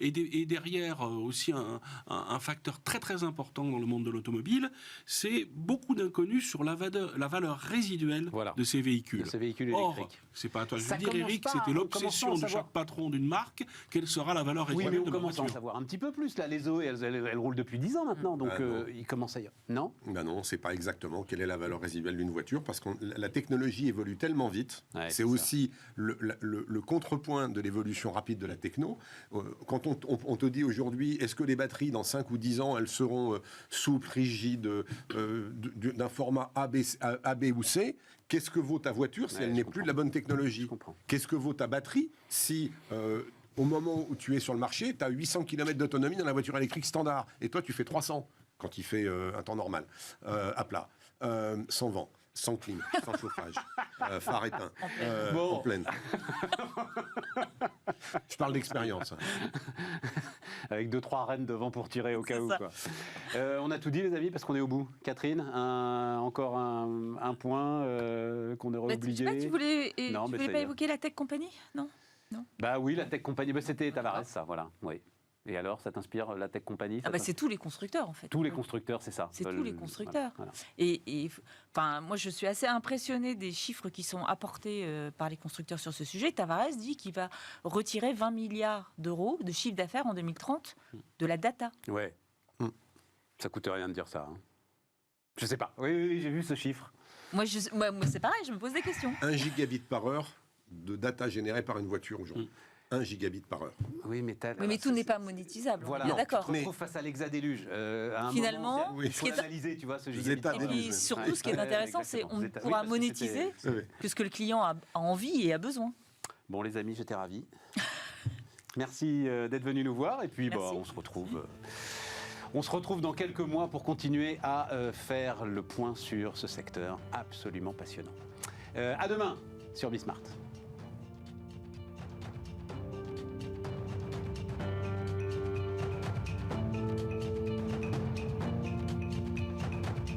Et derrière aussi un facteur très très important dans le monde de l'automobile, c'est beaucoup d'inconnus sur la valeur résiduelle de ces véhicules. De ces véhicules électriques. Or, c'est pas à toi de le dire, Eric, c'était l'obsession de chaque patron d'une marque. Quelle sera la valeur résiduelle de la voiture ? Oui, mais on commence à en savoir un petit peu plus. Là, les Zoé, elles roulent depuis 10 ans maintenant, donc ils commencent à y... Non ? Ben non, on ne sait pas exactement quelle est la valeur résiduelle d'une voiture, parce que la technologie évolue tellement vite. Ouais, c'est aussi le contrepoint de l'évolution rapide de la techno. Quand on te dit aujourd'hui, est-ce que les batteries, dans 5 ou 10 ans, elles seront souples, rigides, d'un format A, B ou C, qu'est-ce que vaut ta voiture si elle n'est plus de la bonne technologie ? Qu'est-ce que vaut ta batterie si, au moment où tu es sur le marché, tu as 800 km d'autonomie dans la voiture électrique standard, et toi tu fais 300 quand il fait un temps normal, à plat, sans vent, sans clim, sans chauffage, phare éteint, en pleine. Je parle d'expérience. Avec 2-3 rennes devant pour tirer au cas où. Quoi. On a tout dit, les amis, parce qu'on est au bout. Catherine, encore un point qu'on aurait oublié. Tu voulais pas évoquer la Tech Company ? Non. Bah oui, la Tech Company, c'était Tavares, ça, voilà. Oui. Et alors, ça t'inspire, la Tech Company ? C'est tous les constructeurs, en fait. Tous les constructeurs, c'est ça. C'est tous les constructeurs. Voilà. Et moi, je suis assez impressionnée des chiffres qui sont apportés par les constructeurs sur ce sujet. Tavares dit qu'il va retirer 20 milliards d'euros de chiffre d'affaires en 2030 de la data. Ouais. Ça coûte rien de dire ça. Hein. Je sais pas. Oui, j'ai vu ce chiffre. Moi, c'est pareil, je me pose des questions. 1 gigabit par heure de data générée par une voiture aujourd'hui. 1 gigabit par heure. Oui, mais tout n'est pas monétisable. Voilà, d'accord. Tu te retrouves face à l'exadéluge. Finalement, il faut analyser, tu vois, ce gigabit. Et puis surtout, ce qui est intéressant, c'est qu'on pourra monétiser que ce que le client a envie et a besoin. Bon, les amis, j'étais ravi. Merci d'être venus nous voir. Et puis, on se retrouve. On se retrouve dans quelques mois pour continuer à faire le point sur ce secteur absolument passionnant. À demain sur Bismart.